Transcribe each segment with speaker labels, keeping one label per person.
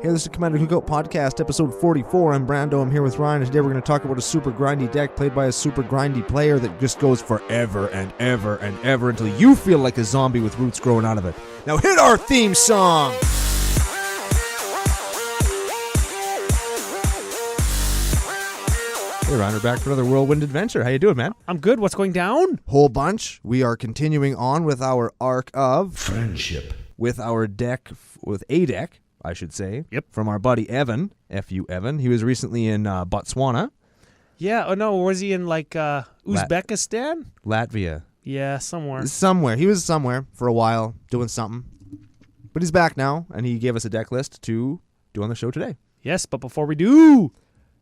Speaker 1: Hey, this is Commander Cookout Podcast, episode 44. I'm Brando. I'm here with Ryan, and today we're going to talk about a super grindy deck played by a super grindy player that just goes forever and ever and ever until you feel like a zombie with roots growing out of it. Now hit our theme song! Hey Ryan, we're back for another whirlwind adventure. How you doing, man?
Speaker 2: I'm good. What's going down?
Speaker 1: Whole bunch. We are continuing on with our arc of
Speaker 3: friendship.
Speaker 1: With our deck, with a deck, I should say.
Speaker 2: Yep.
Speaker 1: From our buddy Evan, F.U. Evan. He was recently in Botswana.
Speaker 2: Yeah. Oh, no. Was he in, Uzbekistan?
Speaker 1: Latvia.
Speaker 2: Yeah, somewhere.
Speaker 1: Somewhere. He was somewhere for a while doing something. But he's back now, and he gave us a deck list to do on the show today.
Speaker 2: Yes, but before we do...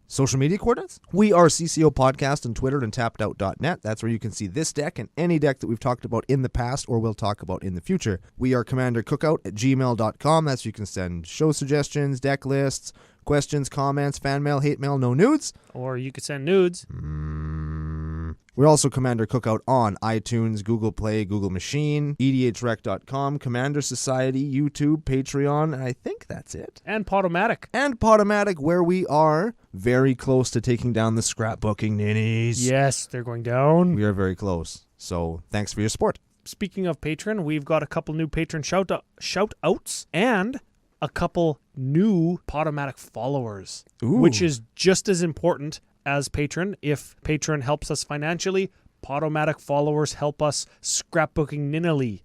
Speaker 1: Social media coordinates? We are CCO Podcast on Twitter and tappedout.net. That's where you can see this deck and any deck that we've talked about in the past or will talk about in the future. We are Commander Cookout at gmail.com. That's where you can send show suggestions, deck lists, questions, comments, fan mail, hate mail, no nudes.
Speaker 2: Or you could send nudes.
Speaker 1: We're also Commander Cookout on iTunes, Google Play, Google Machine, edhrec.com, Commander Society, YouTube, Patreon, and I think that's it.
Speaker 2: And Podomatic.
Speaker 1: And Podomatic, where we are very close to taking down the scrapbooking ninnies.
Speaker 2: Yes, they're going down.
Speaker 1: We are very close. So thanks for your support.
Speaker 2: Speaking of patron, we've got a couple new patron shout-outs and a couple new Podomatic followers,
Speaker 1: Ooh.
Speaker 2: which is just as important as patron. If patron helps us financially, Podomatic followers help us scrapbooking ninnily.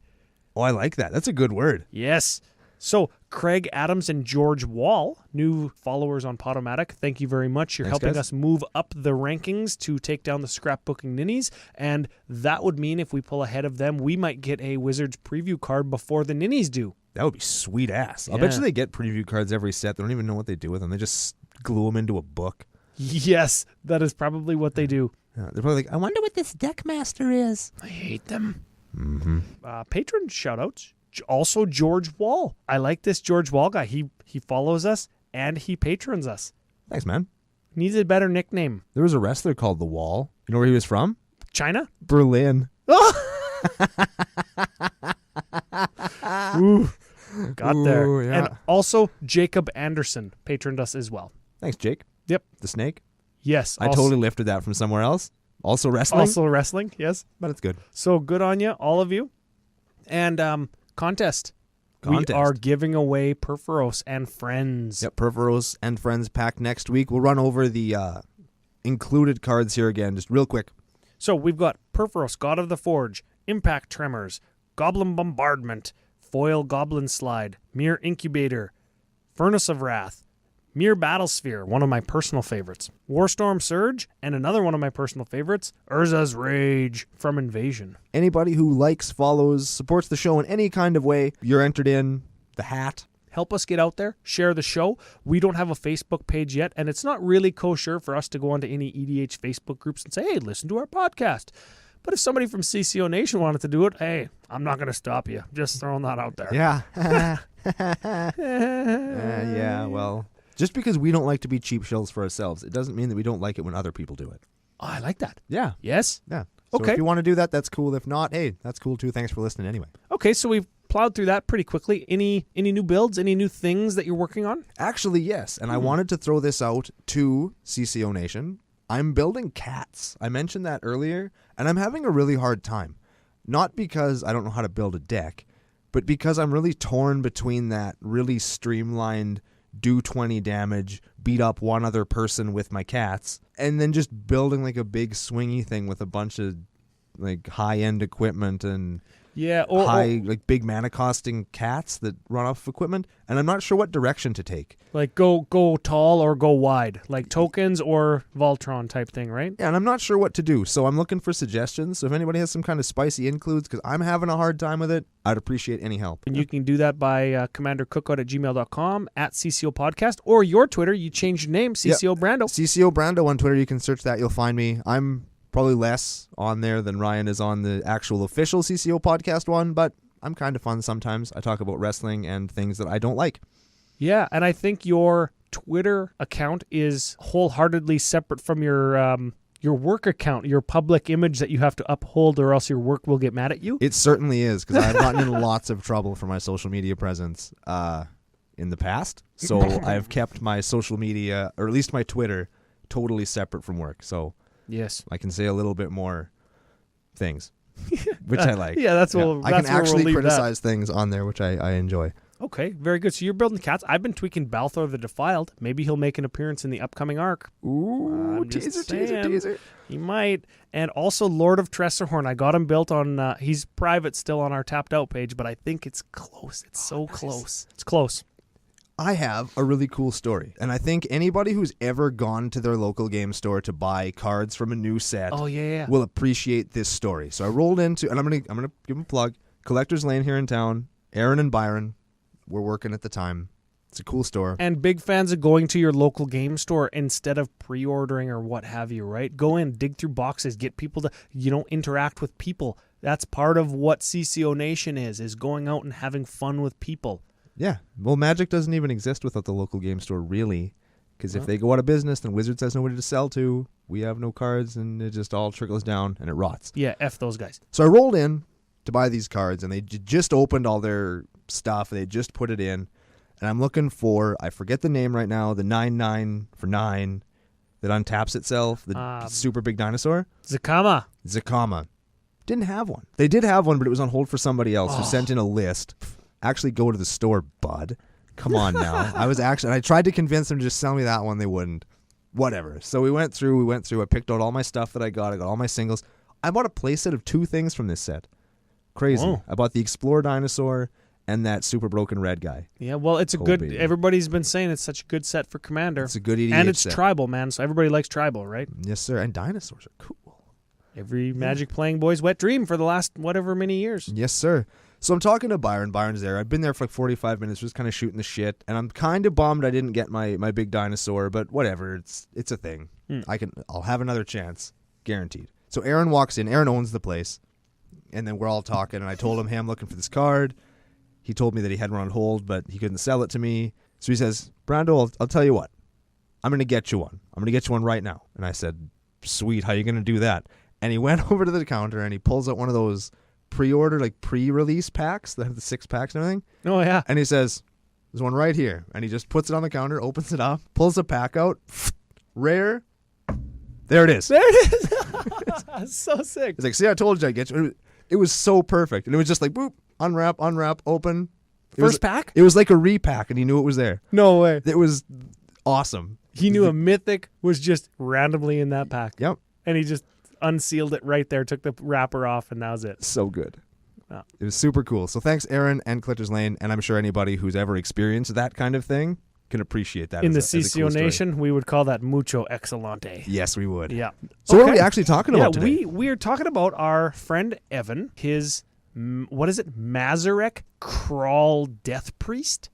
Speaker 1: Oh, I like that. That's a good word.
Speaker 2: Yes. So Craig Adams and George Wall, new followers on Podomatic, thank you very much. You're
Speaker 1: Thanks,
Speaker 2: helping
Speaker 1: guys.
Speaker 2: us move up the rankings to take down the scrapbooking ninnies, and that would mean if we pull ahead of them, we might get a Wizards preview card before the ninnies do.
Speaker 1: That would be sweet ass. I'll
Speaker 2: Yeah.
Speaker 1: bet you they get preview cards every set. They don't even know what they do with them. They just glue them into a book.
Speaker 2: Yes, that is probably what they do.
Speaker 1: Yeah, they're probably like, I wonder what this deck master is.
Speaker 2: I hate them.
Speaker 1: Mm-hmm.
Speaker 2: Patron shoutouts. Also, George Wall. I like this George Wall guy. He follows us and he patrons us.
Speaker 1: Thanks, man.
Speaker 2: Needs a better nickname.
Speaker 1: There was a wrestler called The Wall. You know where he was from?
Speaker 2: China?
Speaker 1: Berlin.
Speaker 2: Ooh, got there.
Speaker 1: Ooh, yeah.
Speaker 2: And also, Jacob Anderson patroned us as well.
Speaker 1: Thanks, Jake.
Speaker 2: Yep.
Speaker 1: The snake.
Speaker 2: Yes.
Speaker 1: I totally lifted that from somewhere else. Also wrestling.
Speaker 2: Also wrestling, yes.
Speaker 1: But it's good.
Speaker 2: So good on you, all of you. And contest. We are giving away Perforos and Friends.
Speaker 1: Yep, Perforos and Friends pack next week. We'll run over the included cards here again, just real quick.
Speaker 2: So we've got Perforos, God of the Forge, Impact Tremors, Goblin Bombardment, Foil Goblin Slide, Mere Incubator, Furnace of Wrath, Mere Battlesphere, one of my personal favorites, Warstorm Surge, and another one of my personal favorites, Urza's Rage from Invasion.
Speaker 1: Anybody who likes, follows, supports the show in any kind of way, you're entered in the hat.
Speaker 2: Help us get out there, share the show. We don't have a Facebook page yet, and it's not really kosher for us to go onto any EDH Facebook groups and say, hey, listen to our podcast. But if somebody from CCO Nation wanted to do it, hey, I'm not going to stop you. Just throwing that out there.
Speaker 1: Yeah. Yeah, well, just because we don't like to be cheap shills for ourselves, it doesn't mean that we don't like it when other people do it.
Speaker 2: Oh, I like that.
Speaker 1: Yeah.
Speaker 2: Yes?
Speaker 1: Yeah. So
Speaker 2: Okay.
Speaker 1: if you want to do that, that's cool. If not, hey, that's cool too. Thanks for listening anyway.
Speaker 2: Okay, so we've plowed through that pretty quickly. Any new builds, any new things that you're working on?
Speaker 1: Actually, yes. And I wanted to throw this out to CCO Nation. I'm building cats. I mentioned that earlier, and I'm having a really hard time. Not because I don't know how to build a deck, but because I'm really torn between that really streamlined, do 20 damage, beat up one other person with my cats, and then just building like a big swingy thing with a bunch of like high-end equipment and
Speaker 2: Yeah,
Speaker 1: like big mana costing cats that run off equipment, and I'm not sure what direction to take.
Speaker 2: like go tall or go wide, like tokens or Voltron type thing, right?
Speaker 1: Yeah, and I'm not sure what to do, so I'm looking for suggestions. So if anybody has some kind of spicy includes, because I'm having a hard time with it, I'd appreciate any help.
Speaker 2: And you can do that by commandercookout@gmail.com, at CCO Podcast, or your Twitter. You changed your name, CCO Brando.
Speaker 1: CCO Brando on Twitter, you can search that, you'll find me. I'm probably less on there than Ryan is on the actual official CCO Podcast one, but I'm kind of fun sometimes. I talk about wrestling and things that I don't like.
Speaker 2: Yeah, and I think your Twitter account is wholeheartedly separate from your work account, your public image that you have to uphold, or else your work will get mad at you.
Speaker 1: It certainly is, because I've gotten in lots of trouble for my social media presence. in the past. So I've kept my social media, or at least my Twitter, totally separate from work. So
Speaker 2: Yes.
Speaker 1: I can say a little bit more things, which I like.
Speaker 2: Yeah, that's
Speaker 1: Yeah.
Speaker 2: what
Speaker 1: I can actually criticize things on there, which I enjoy.
Speaker 2: Okay, very good. So you're building cats. I've been tweaking Balthor the Defiled. Maybe he'll make an appearance in the upcoming arc.
Speaker 1: Ooh,
Speaker 2: I'm just
Speaker 1: teaser.
Speaker 2: saying. He might. And also Lord of Tressorhorn. I got him built on, he's private still on our tapped out page, but I think it's close. It's so close. It's close.
Speaker 1: I have a really cool story, and I think anybody who's ever gone to their local game store to buy cards from a new set will appreciate this story. So I rolled into, and I'm gonna give them a plug, Collector's Lane here in town. Aaron and Byron were working at the time. It's a cool store.
Speaker 2: And big fans of going to your local game store instead of pre-ordering or what have you, right? Go in, dig through boxes, get people to, interact with people. That's part of what CCO Nation is going out and having fun with people.
Speaker 1: Yeah. Well, Magic doesn't even exist without the local game store, really. Because if they go out of business, then Wizards has nobody to sell to. We have no cards, and it just all trickles down, and it rots.
Speaker 2: Yeah, F those guys.
Speaker 1: So I rolled in to buy these cards, and they just opened all their stuff. They just put it in. And I'm looking for, I forget the name right now, the 9/9 for 9 that untaps itself, the super big dinosaur. Zakama. Didn't have one. They did have one, but it was on hold for somebody else who sent in a list. Actually go to the store, bud. Come on now. I tried to convince them to just sell me that one. They wouldn't. Whatever. So we went through. I picked out all my stuff that I got all my singles. I bought a playset of 2 things from this set. Crazy. Whoa. I bought the Explorer Dinosaur and that super broken red guy.
Speaker 2: Yeah, well, it's a good, baby. Everybody's been saying it's such a good set for Commander.
Speaker 1: It's a good EDH
Speaker 2: and it's
Speaker 1: set.
Speaker 2: tribal, man, so everybody likes tribal, right?
Speaker 1: Yes, sir. And dinosaurs are cool.
Speaker 2: Every Magic playing boy's wet dream for the last whatever many years.
Speaker 1: Yes, sir. So I'm talking to Byron. Byron's there. I've been there for like 45 minutes, just kind of shooting the shit. And I'm kind of bummed I didn't get my big dinosaur, but whatever. It's a thing. I'll have another chance, guaranteed. So Aaron walks in. Aaron owns the place, and then we're all talking. And I told him, "Hey, I'm looking for this card." He told me that he had one on hold, but he couldn't sell it to me. So he says, "Brando, I'll tell you what. I'm going to get you one. I'm going to get you one right now." And I said, "Sweet. How are you going to do that?" And he went over to the counter and he pulls out one of those pre-release packs that have the 6 packs and everything.
Speaker 2: Oh, yeah.
Speaker 1: And he says, "There's one right here." And he just puts it on the counter, opens it up, pulls the pack out. Rare. There it is.
Speaker 2: There it is. That's so sick.
Speaker 1: He's like, "See, I told you I'd get you." It was so perfect. And it was just like, boop, unwrap, open.
Speaker 2: First pack?
Speaker 1: It was like a repack, and he knew it was there.
Speaker 2: No way.
Speaker 1: It was awesome.
Speaker 2: He knew a Mythic was just randomly in that pack.
Speaker 1: Yep.
Speaker 2: And he just unsealed it right there, took the wrapper off, and that was it.
Speaker 1: So good.
Speaker 2: Wow.
Speaker 1: It was super cool. So thanks, Aaron and Collector's Lane, and I'm sure anybody who's ever experienced that kind of thing can appreciate that.
Speaker 2: In the CCO Nation, we would call that mucho excelente.
Speaker 1: Yes, we would.
Speaker 2: Yeah.
Speaker 1: So what are we actually talking about today?
Speaker 2: We are talking about our friend Evan, his, what is it, Mazirek Kraul Death Priest?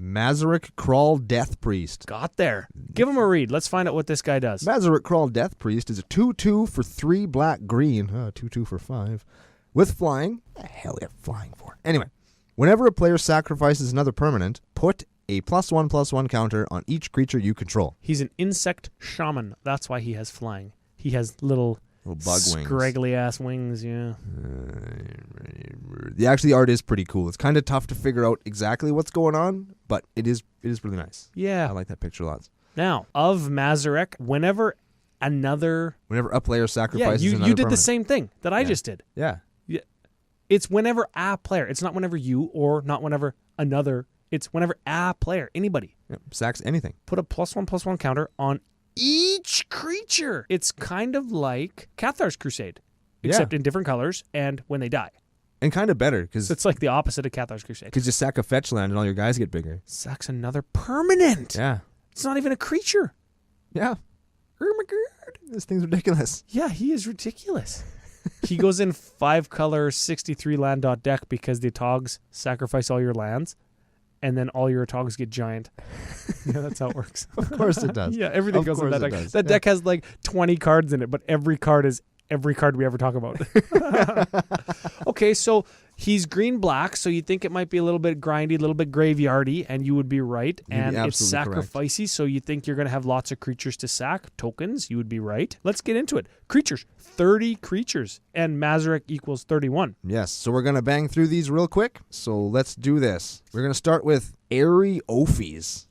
Speaker 1: Mazirek Kraul Death Priest.
Speaker 2: Got there. Give him a read. Let's find out what this guy does.
Speaker 1: Mazirek Kraul Death Priest is a 2/2 for 3 black green. 2/2 for 5. With flying. What the hell are you flying for? Anyway, whenever a player sacrifices another permanent, put a +1/+1 counter on each creature you control.
Speaker 2: He's an insect shaman. That's why he has flying. He has little
Speaker 1: bug wings.
Speaker 2: Scraggly ass wings, yeah.
Speaker 1: The art is pretty cool. It's kind of tough to figure out exactly what's going on, but it is really nice.
Speaker 2: Yeah.
Speaker 1: I like that picture lots.
Speaker 2: Now, of Mazirek, whenever
Speaker 1: a player sacrifices another
Speaker 2: you did
Speaker 1: permanent.
Speaker 2: The same thing that I just did.
Speaker 1: Yeah.
Speaker 2: It's whenever a player. It's not whenever you or not whenever another. It's whenever a player, anybody.
Speaker 1: Yep. Sacks anything.
Speaker 2: Put a +1/+1 counter on each creature. It's kind of like Cathar's Crusade, except in different colors and when they die.
Speaker 1: And kind of better because
Speaker 2: it's like the opposite of Cathar's Crusade.
Speaker 1: Because you sack a fetch land and all your guys get bigger.
Speaker 2: Sacks another permanent.
Speaker 1: Yeah.
Speaker 2: It's not even a creature.
Speaker 1: Yeah.
Speaker 2: Oh my god.
Speaker 1: This thing's ridiculous.
Speaker 2: Yeah, he is ridiculous. He goes in 5-color 63 land deck because the Togs sacrifice all your lands. And then all your Togs get giant. Yeah, that's how it works.
Speaker 1: Of course it does.
Speaker 2: Yeah, everything goes in that deck. That deck has like 20 cards in it, but every card is every card we ever talk about. Okay, so He's green-black, so you think it might be a little bit grindy, a little bit graveyardy, and you would be right.
Speaker 1: You'd be
Speaker 2: And it's
Speaker 1: absolutely
Speaker 2: sacrificey, so you think you're going to have lots of creatures to sack. Tokens, you would be right. Let's get into it. Creatures, 30 creatures, and Mazirek equals 31.
Speaker 1: Yes, so we're going to bang through these real quick. So let's do this. We're going to start with Airy Ophies.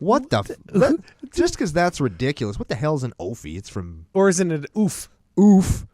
Speaker 1: What the? Just because that's ridiculous. What the hell is an Ophie? It's from...
Speaker 2: Or isn't it oof?
Speaker 1: Oof.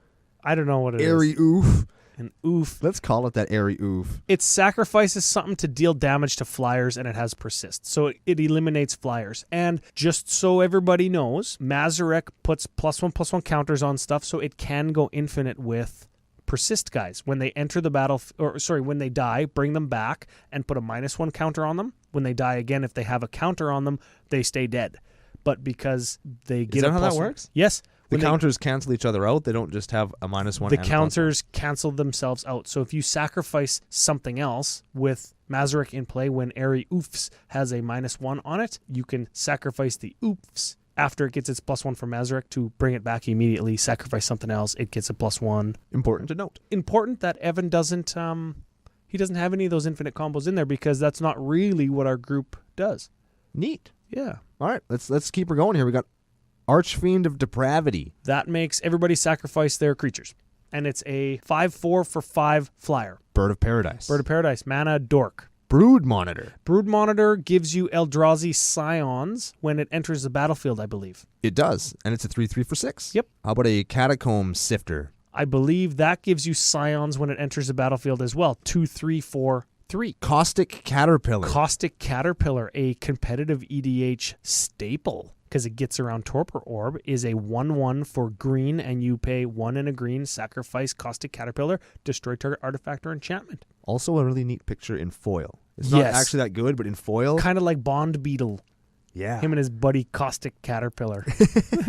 Speaker 2: I don't know what it is.
Speaker 1: Airy Oof.
Speaker 2: An oof.
Speaker 1: Let's call it that Airy Oof.
Speaker 2: It sacrifices something to deal damage to flyers, and it has persist. So it eliminates flyers. And just so everybody knows, Mazirek puts +1/+1 counters on stuff, so it can go infinite with persist guys. When they enter the battle, when they die, bring them back and put a -1 counter on them. When they die again, if they have a counter on them, they stay dead. But because they get
Speaker 1: Is that how that works?
Speaker 2: Yes.
Speaker 1: The counters cancel each other out. They don't just have a -1.
Speaker 2: The counters cancel themselves out. So if you sacrifice something else with Mazirek in play, when Airy Oofs has a -1 on it, you can sacrifice the Oofs after it gets its +1 from Mazirek to bring it back immediately. Sacrifice something else, it gets a +1.
Speaker 1: Important to note.
Speaker 2: Important that Evan doesn't. He doesn't have any of those infinite combos in there because that's not really what our group does.
Speaker 1: Neat.
Speaker 2: Yeah.
Speaker 1: All right, let's keep her going here. We got Archfiend of Depravity.
Speaker 2: That makes everybody sacrifice their creatures. And it's a 5/4 for 5 flyer.
Speaker 1: Bird of Paradise.
Speaker 2: Bird of Paradise, mana dork.
Speaker 1: Brood Monitor.
Speaker 2: Brood Monitor gives you Eldrazi Scions when it enters the battlefield, I believe.
Speaker 1: It does, and it's a 3/3 for 6.
Speaker 2: Yep.
Speaker 1: How about a Catacomb Sifter?
Speaker 2: I believe that gives you Scions when it enters the battlefield as well. 2/3 for 3.
Speaker 1: Caustic Caterpillar.
Speaker 2: Caustic Caterpillar, a competitive EDH staple, because it gets around Torpor Orb, is a 1/1 for green, and you pay 1 and a green, sacrifice Caustic Caterpillar, destroy target artifact or enchantment.
Speaker 1: Also a really neat picture in foil. It's not actually that good, but in foil.
Speaker 2: Kind of like Bond Beetle.
Speaker 1: Yeah.
Speaker 2: Him and his buddy Caustic Caterpillar.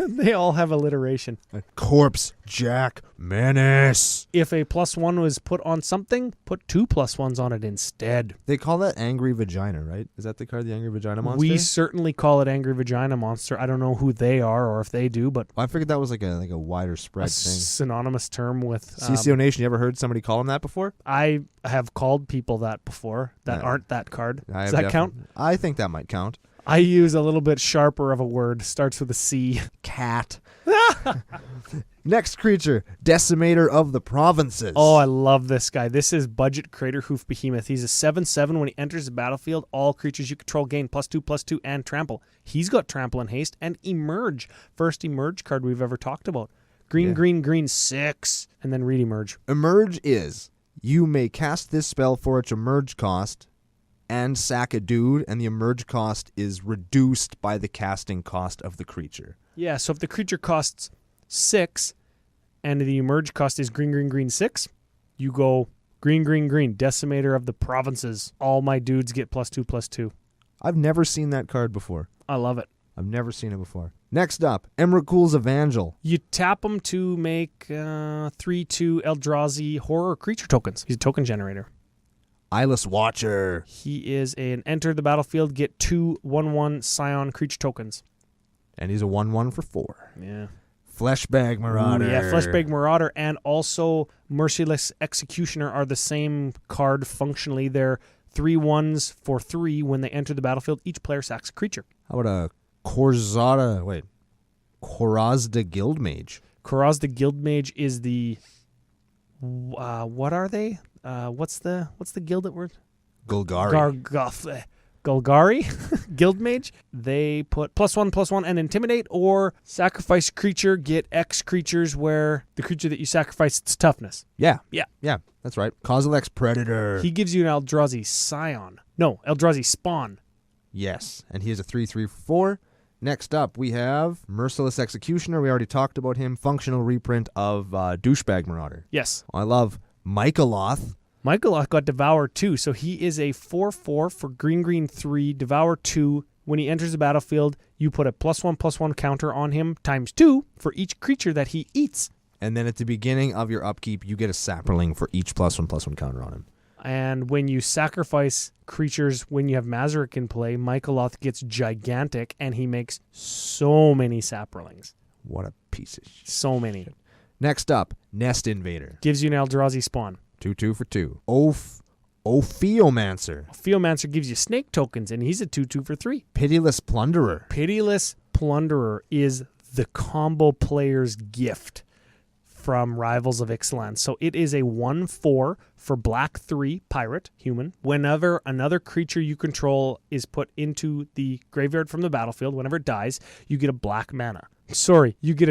Speaker 2: They all have alliteration.
Speaker 1: Corpse Jack Menace.
Speaker 2: If a +1 was put on something, put 2 +1s on it instead.
Speaker 1: They call that Angry Vagina, right? Is that the card, the Angry Vagina Monster?
Speaker 2: We certainly call it Angry Vagina Monster. I don't know who they are or if they do, but
Speaker 1: I figured that was like a wider spread
Speaker 2: a
Speaker 1: thing.
Speaker 2: synonymous term with...
Speaker 1: CCO Nation, you ever heard somebody call him that before?
Speaker 2: I have called people that before that aren't that card. Does that count?
Speaker 1: I think that might count.
Speaker 2: I use a little bit sharper of a word. Starts with a C.
Speaker 1: Cat. Next creature, Decimator of the Provinces.
Speaker 2: Oh, I love this guy. This is Budget Craterhoof Behemoth. He's a 7/7. When he enters the battlefield, all creatures you control gain +2/+2 and trample. He's got trample and haste and emerge. First emerge card we've ever talked about. Green, 6. And then read emerge.
Speaker 1: Emerge is, you may cast this spell for its emerge cost and sack a dude, and the emerge cost is reduced by the casting cost of the creature.
Speaker 2: Yeah, so if the creature costs 6 and the emerge cost is green, 6, you go green, Decimator of the Provinces. All my dudes get +2/+2.
Speaker 1: I've never seen that card before.
Speaker 2: I love it.
Speaker 1: I've never seen it before. Next up, Emrakul's Evangel.
Speaker 2: You tap them to make 3/2 Eldrazi horror creature tokens. He's a token generator.
Speaker 1: Eyeless Watcher.
Speaker 2: He is an enter the battlefield, get 2 1/1 Scion creature tokens.
Speaker 1: And he's a 1/1 for 4.
Speaker 2: Yeah.
Speaker 1: Fleshbag Marauder.
Speaker 2: Ooh, yeah, Fleshbag Marauder and also Merciless Executioner are the same card functionally. They're 3/1s for 3 when they enter the battlefield. Each player sacks a creature.
Speaker 1: How about a Korazda Guildmage?
Speaker 2: Korazda Guildmage is the... what are they? What's the guild that we're...
Speaker 1: Golgari.
Speaker 2: Golgari, Guildmage. They put +1/+1 and intimidate, or sacrifice creature, get X creatures where the creature that you sacrifice, its toughness.
Speaker 1: Yeah, that's right. Kozilek's Predator.
Speaker 2: He gives you an Eldrazi Scion. No, Eldrazi Spawn.
Speaker 1: Yes, and he is a 3/3 for 4. Next up, we have Merciless Executioner. We already talked about him. Functional reprint of Douchebag Marauder.
Speaker 2: Yes.
Speaker 1: I love Michaeloth.
Speaker 2: Michaeloth got Devour 2, so he is a 4/4 for green 3, Devour 2. When he enters the battlefield, you put a +1/+1 counter on him ×2 for each creature that he eats.
Speaker 1: And then at the beginning of your upkeep, you get a Sapperling for each +1/+1 counter on him.
Speaker 2: And when you sacrifice creatures, when you have Mazirek in play, Michaeloth gets gigantic, and he makes so many Sapperlings.
Speaker 1: What a piece of shit.
Speaker 2: So many.
Speaker 1: Next up, Nest Invader.
Speaker 2: Gives you an Eldrazi Spawn.
Speaker 1: 2/2 for 2. Ophiomancer.
Speaker 2: Ophiomancer gives you snake tokens, and he's a 2/2 for 3.
Speaker 1: Pitiless Plunderer.
Speaker 2: Pitiless Plunderer is the combo player's gift from Rivals of Ixalan. So it is a 1/4 for black 3 pirate, human. Whenever another creature you control is put into the graveyard from the battlefield, whenever it dies, you get a black mana. Sorry, you get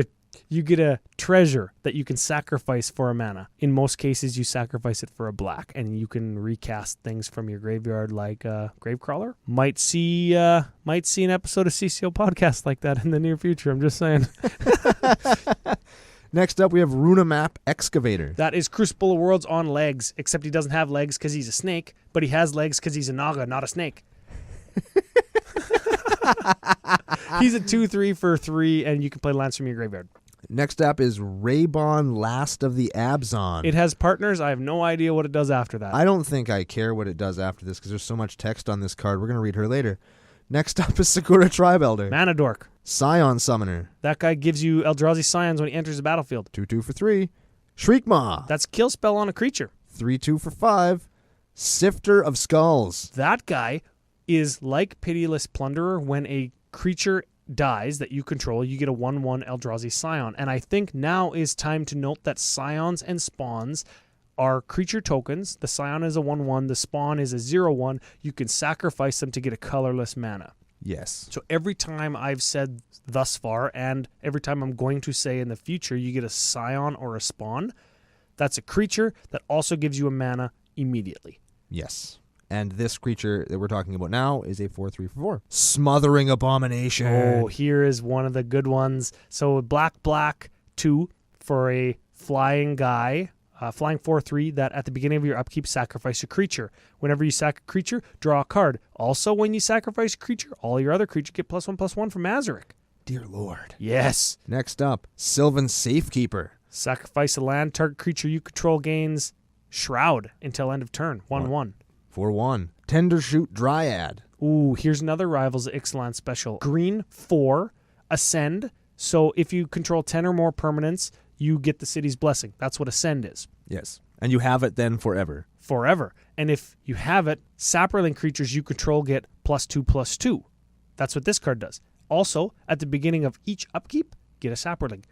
Speaker 2: a treasure that you can sacrifice for a mana. In most cases, you sacrifice it for a black, and you can recast things from your graveyard like Gravecrawler. Might see an episode of CCO Podcast like that in the near future. I'm just saying.
Speaker 1: Next up, we have Runamap Excavator.
Speaker 2: That is Crucible of Worlds on legs, except he doesn't have legs because he's a snake, but he has legs because he's a Naga, not a snake. He's a 2/3 for 3, and you can play lands from your graveyard.
Speaker 1: Next up is Raybon Last of the Abzon.
Speaker 2: It has partners. I have no idea what it does after that.
Speaker 1: I don't think I care what it does after this because there's so much text on this card. We're going to read her later. Next up is Sakura Tribe Elder.
Speaker 2: Mana Dork.
Speaker 1: Scion Summoner.
Speaker 2: That guy gives you Eldrazi Scions when he enters the battlefield.
Speaker 1: 2/2 for 3. Shriekmaw.
Speaker 2: That's kill spell on a creature.
Speaker 1: 3/2 for 5. Sifter of Skulls.
Speaker 2: That guy is like Pitiless Plunderer. When a creature dies that you control, you get a 1/1 Eldrazi Scion. And I think now is time to note that Scions and Spawns are creature tokens. The Scion is a 1/1. The Spawn is a 0/1. You can sacrifice them to get a colorless mana.
Speaker 1: Yes.
Speaker 2: So every time I've said thus far, and every time I'm going to say in the future, you get a Scion or a Spawn, that's a creature that also gives you a mana immediately.
Speaker 1: Yes. And this creature that we're talking about now is a 4/3 for 4. Smothering Abomination.
Speaker 2: Oh, here is one of the good ones. So black 2 for a flying guy. Flying 4/3 that at the beginning of your upkeep sacrifice a creature. Whenever you sack a creature, draw a card. Also, when you sacrifice a creature, all your other creatures get +1/+1 from Mazirek.
Speaker 1: Dear Lord.
Speaker 2: Yes.
Speaker 1: Next up, Sylvan Safekeeper.
Speaker 2: Sacrifice a land. Target creature you control gains Shroud until end of turn. 1/1.
Speaker 1: 4/1. Tendershoot Dryad.
Speaker 2: Ooh, here's another Rivals of Ixalan special. Green 4, Ascend. So if you control 10 or more permanents, you get the City's Blessing. That's what Ascend is.
Speaker 1: Yes. And you have it then forever.
Speaker 2: Forever. And if you have it, Saproling creatures you control get +2/+2. That's what this card does. Also, at the beginning of each upkeep, get a Saproling.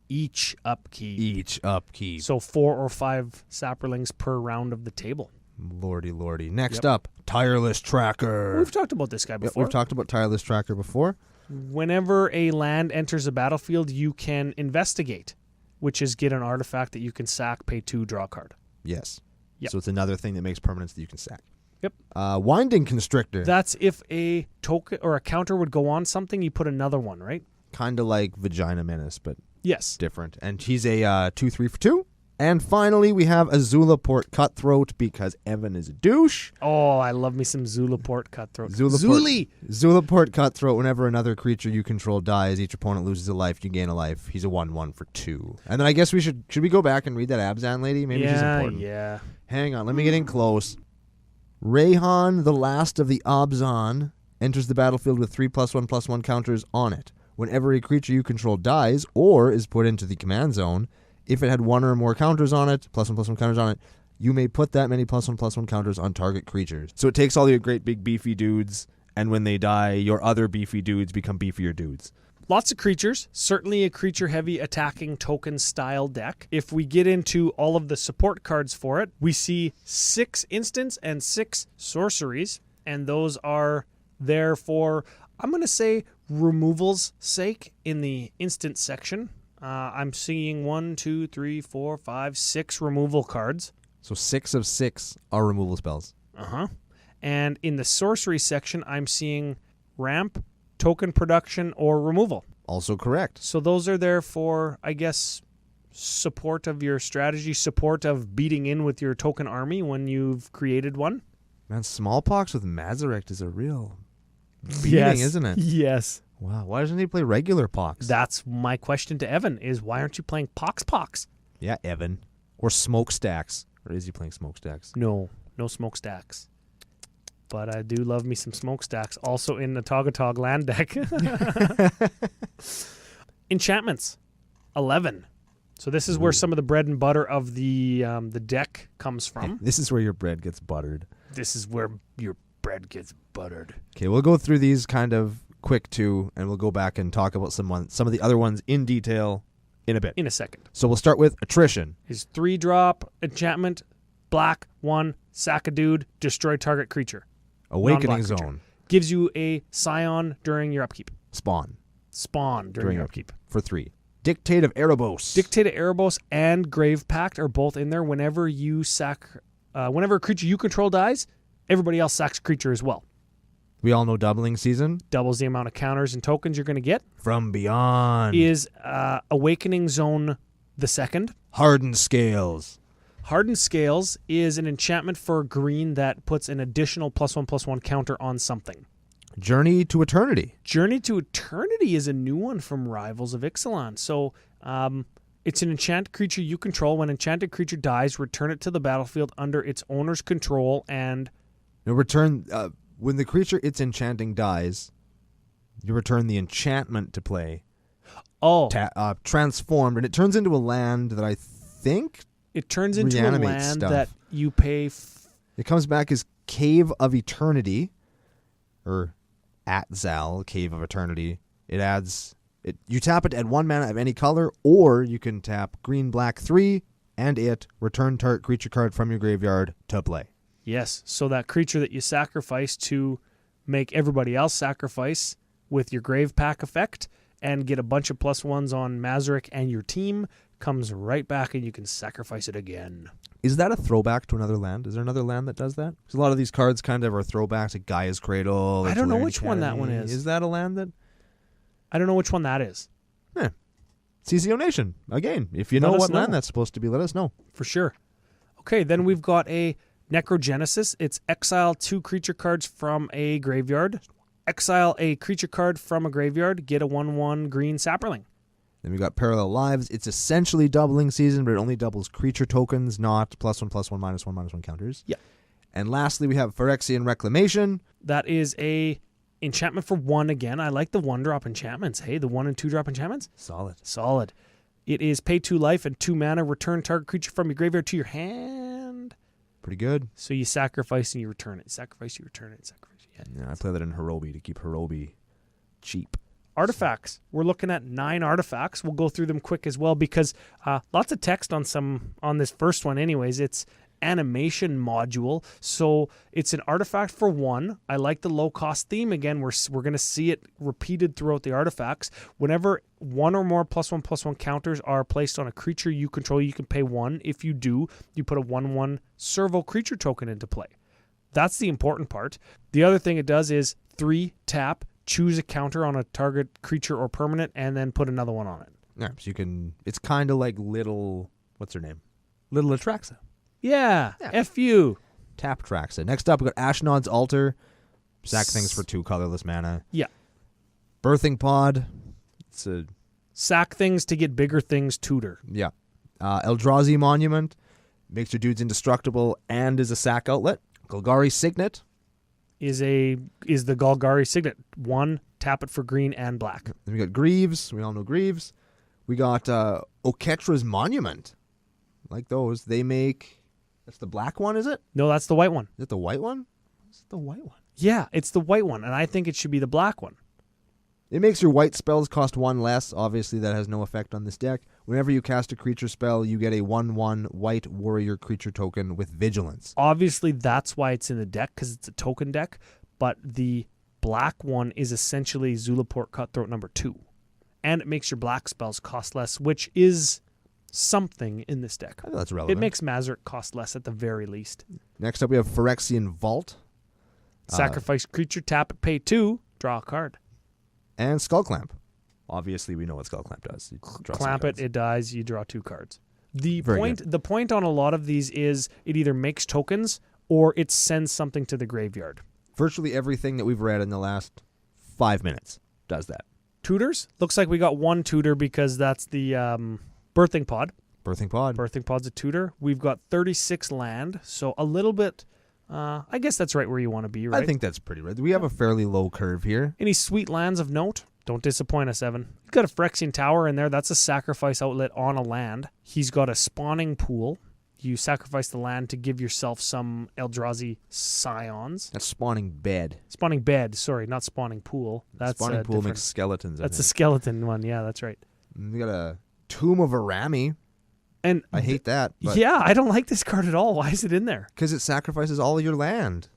Speaker 2: Each upkeep. So 4 or 5 Saprolings per round of the table.
Speaker 1: Lordy. Next up, Tireless Tracker.
Speaker 2: We've talked about this guy before.
Speaker 1: We've talked about Tireless Tracker before.
Speaker 2: Whenever a land enters a battlefield, you can investigate, which is get an artifact that you can sack, pay 2, draw a card.
Speaker 1: Yes.
Speaker 2: Yep.
Speaker 1: So it's another thing that makes permanents that you can sack.
Speaker 2: Yep.
Speaker 1: Winding Constrictor.
Speaker 2: That's if a token or a counter would go on something, you put another one, right?
Speaker 1: Kind of like Vagina Menace, but
Speaker 2: yes,
Speaker 1: different. And he's a 2/3 for 2. And finally, we have Azula Port Cutthroat because Evan is a douche.
Speaker 2: Oh, I love me some Zulaport Cutthroat.
Speaker 1: Zula Port Cutthroat. Whenever another creature you control dies, each opponent loses a life, you gain a life. He's a 1/1 for 2. And then I guess should we go back and read that Abzan lady? Maybe she's important.
Speaker 2: Yeah.
Speaker 1: Hang on, let me get in close. Rayhan, the last of the Abzan, enters the battlefield with 3 +1/+1 counters on it. Whenever a creature you control dies or is put into the command zone, if it had 1 or more counters on it, +1/+1 counters on it, you may put that many +1/+1 counters on target creatures. So it takes all your great big beefy dudes, and when they die, your other beefy dudes become beefier dudes.
Speaker 2: Lots of creatures, certainly a creature-heavy attacking token-style deck. If we get into all of the support cards for it, we see 6 instants and 6 sorceries, and those are there for, I'm going to say, removal's sake in the instant section. I'm seeing 1, 2, 3, 4, 5, 6 removal cards.
Speaker 1: So 6 of 6 are removal spells.
Speaker 2: And in the sorcery section, I'm seeing ramp, token production, or removal.
Speaker 1: Also correct.
Speaker 2: So those are there for, I guess, support of your strategy, support of beating in with your token army when you've created one.
Speaker 1: Man, Smallpox with Mazirek is a real beating, isn't it?
Speaker 2: Yes.
Speaker 1: Wow, why doesn't he play regular Pox?
Speaker 2: That's my question to Evan, is why aren't you playing Pox?
Speaker 1: Yeah, Evan. Or Smokestacks. Or is he playing Smokestacks?
Speaker 2: No Smokestacks. But I do love me some Smokestacks, also in the Togatog land deck. Enchantments. 11. So this is where some of the bread and butter of the deck comes from.
Speaker 1: This is where your bread gets buttered.
Speaker 2: This is where your bread gets buttered.
Speaker 1: Okay, we'll go through these kind of quick too, and we'll go back and talk about some of the other ones in detail in a bit.
Speaker 2: In a second.
Speaker 1: So we'll start with Attrition.
Speaker 2: His 3-drop enchantment, black, 1, sack a dude, destroy target creature.
Speaker 1: Awakening
Speaker 2: Non-black
Speaker 1: Zone.
Speaker 2: creature. Gives you a Scion during your upkeep.
Speaker 1: Spawn.
Speaker 2: Spawn during your upkeep.
Speaker 1: For 3. Dictate of Erebos.
Speaker 2: Dictate of Erebos and Grave Pact are both in there. Whenever you whenever a creature you control dies, everybody else sacks a creature as well.
Speaker 1: We all know Doubling Season.
Speaker 2: Doubles the amount of counters and tokens you're going to get.
Speaker 1: From Beyond.
Speaker 2: Is Awakening Zone the second.
Speaker 1: Hardened Scales.
Speaker 2: Hardened Scales is an enchantment for green that puts an additional +1/+1 counter on something.
Speaker 1: Journey to Eternity.
Speaker 2: Journey to Eternity is a new one from Rivals of Ixalan. So it's an enchanted creature you control. When enchanted creature dies, return it to the battlefield under its owner's control and...
Speaker 1: When the creature it's enchanting dies, you return the enchantment to play.
Speaker 2: Oh.
Speaker 1: Transformed, and it turns into a land that I think...
Speaker 2: It turns into a land
Speaker 1: stuff.
Speaker 2: that you pay...
Speaker 1: It comes back as Cave of Eternity, or Atzal, Cave of Eternity. It adds... You tap it at 1 mana of any color, or you can tap green, black 3, and return target creature card from your graveyard to play.
Speaker 2: Yes, so that creature that you sacrifice to make everybody else sacrifice with your Grave Pack effect and get a bunch of +1s on Mazirek and your team comes right back and you can sacrifice it again.
Speaker 1: Is that a throwback to another land? Is there another land that does that? Because a lot of these cards kind of are throwbacks to Gaia's Cradle.
Speaker 2: I don't know which one that one is.
Speaker 1: Is that a land that...
Speaker 2: I don't know which one that is.
Speaker 1: CCO Nation. Again, if you know what land that's supposed to be, let us know.
Speaker 2: For sure. Okay, then we've got a Necrogenesis. It's exile 2 creature cards from a graveyard. Exile a creature card from a graveyard. Get a 1/1 green Sapperling.
Speaker 1: Then we got Parallel Lives. It's essentially Doubling Season, but it only doubles creature tokens, not +1/+1, -1/-1 counters.
Speaker 2: Yeah.
Speaker 1: And lastly, we have Phyrexian Reclamation.
Speaker 2: That is a enchantment for 1 again. I like the 1-drop enchantments. Hey, the 1 and 2-drop enchantments? Solid. It is pay 2 life and 2 mana. Return target creature from your graveyard to your hand.
Speaker 1: Pretty good.
Speaker 2: So you sacrifice and you return it. Sacrifice, you return it. Sacrifice.
Speaker 1: Yeah, I play that in Hirobi to keep Hirobi cheap.
Speaker 2: Artifacts. We're looking at 9 artifacts. We'll go through them quick as well because lots of text on this first one anyways. It's animation module. So it's an artifact for 1. I like the low cost theme. Again, we're going to see it repeated throughout the artifacts. Whenever 1 or more +1/+1 counters are placed on a creature you control, you can pay 1. If you do, you put a 1/1 servo creature token into play. That's the important part. The other thing it does is 3 tap, choose a counter on a target creature or permanent, and then put another one on it.
Speaker 1: Yeah, so you can... It's kind of like Little... What's her name? Little Atraxa.
Speaker 2: Yeah. F you.
Speaker 1: Tap Traxa. Next up, we got Ashnod's Altar. Sack things for 2 colorless mana.
Speaker 2: Yeah.
Speaker 1: Birthing Pod. It's a...
Speaker 2: Sack things to get bigger things tutor.
Speaker 1: Yeah. Eldrazi Monument. Makes your dudes indestructible and is a sack outlet. Golgari Signet.
Speaker 2: Is the Golgari Signet. 1, tap it for green and black.
Speaker 1: Then we got Greaves. We all know Greaves. We got Oketra's Monument. Like those. They make... That's the black one, is it?
Speaker 2: No, that's the white one.
Speaker 1: Is it the white one? It's the white one.
Speaker 2: Yeah, it's the white one, and I think it should be the black one.
Speaker 1: It makes your white spells cost 1 less. Obviously, that has no effect on this deck. Whenever you cast a creature spell, you get a 1/1 white warrior creature token with Vigilance.
Speaker 2: Obviously, that's why it's in the deck, because it's a token deck, but the black one is essentially Zulaport Cutthroat number 2. And it makes your black spells cost less, which is something in this deck.
Speaker 1: I think that's relevant.
Speaker 2: It makes Mazirek cost less at the very least.
Speaker 1: Next up, we have Phyrexian Vault.
Speaker 2: Sacrifice creature, tap it, pay 2, draw a card.
Speaker 1: And Skull Clamp. Obviously, we know what Skull Clamp does. You draw
Speaker 2: Clamp it dies, you draw 2 cards. The
Speaker 1: Very
Speaker 2: point on a lot of these is it either makes tokens or it sends something to the graveyard.
Speaker 1: Virtually everything that we've read in the last 5 minutes does that.
Speaker 2: Tutors? Looks like we got 1 tutor because that's the Birthing Pod.
Speaker 1: Birthing Pod.
Speaker 2: Birthing Pod's a tutor. We've got 36 land, so a little bit... I guess that's right where you want to be, right?
Speaker 1: I think that's pretty right. We have a fairly low curve here.
Speaker 2: Any sweet lands of note? Don't disappoint us, Evan. He's got a Phyrexian Tower in there. That's a sacrifice outlet on a land. He's got a spawning pool. You sacrifice the land to give yourself some Eldrazi Scions.
Speaker 1: That's spawning bed.
Speaker 2: Spawning bed, sorry, not spawning pool. That's
Speaker 1: spawning pool
Speaker 2: different.
Speaker 1: makes skeletons.
Speaker 2: That's a skeleton one. Yeah, that's right.
Speaker 1: We got a Tomb of Arami.
Speaker 2: And
Speaker 1: I hate that.
Speaker 2: Yeah, I don't like this card at all. Why is it in there?
Speaker 1: Because it sacrifices all of your land.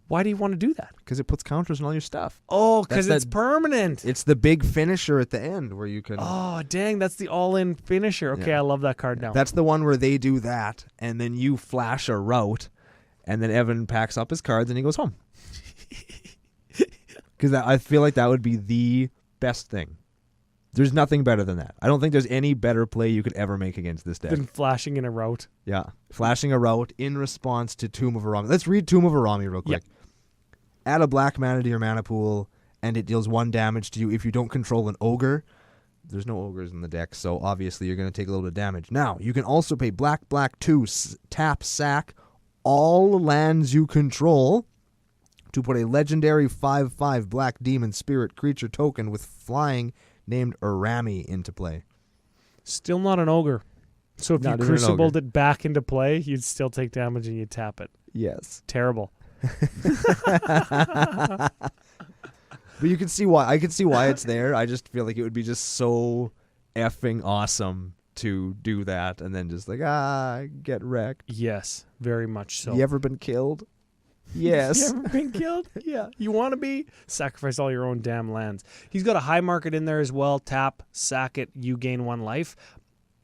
Speaker 2: Why do you want to do that?
Speaker 1: Because it puts counters on all your stuff.
Speaker 2: Oh, because it's permanent.
Speaker 1: It's the big finisher at the end where you can...
Speaker 2: Oh, dang, that's the all-in finisher. Okay, I love that card now.
Speaker 1: That's the one where they do that, and then you flash a route, and then Evan packs up his cards and he goes home. Because I feel like that would be the best thing. There's nothing better than that. I don't think there's any better play you could ever make against this deck.
Speaker 2: Than flashing in a route.
Speaker 1: Yeah, flashing a route in response to Tomb of Arami. Let's read Tomb of Arami real quick.
Speaker 2: Yep.
Speaker 1: Add a black mana to your mana pool, and it deals 1 damage to you if you don't control an ogre. There's no ogres in the deck, so obviously you're going to take a little bit of damage. Now, you can also pay black 2, tap, sack, all lands you control to put a legendary 5/5 black demon spirit creature token with flying named Arami into play.
Speaker 2: Still not an ogre. So if you crucibled it back into play, you'd still take damage and you'd tap it.
Speaker 1: Yes.
Speaker 2: Terrible.
Speaker 1: But you can see why. I can see why it's there. I just feel like it would be just so effing awesome to do that and then just like, get wrecked.
Speaker 2: Yes, very much so.
Speaker 1: You ever been killed? Yes.
Speaker 2: You ever been killed? Yeah. You want to be? Sacrifice all your own damn lands. He's got a high market in there as well. Tap, sack it, you gain 1 life.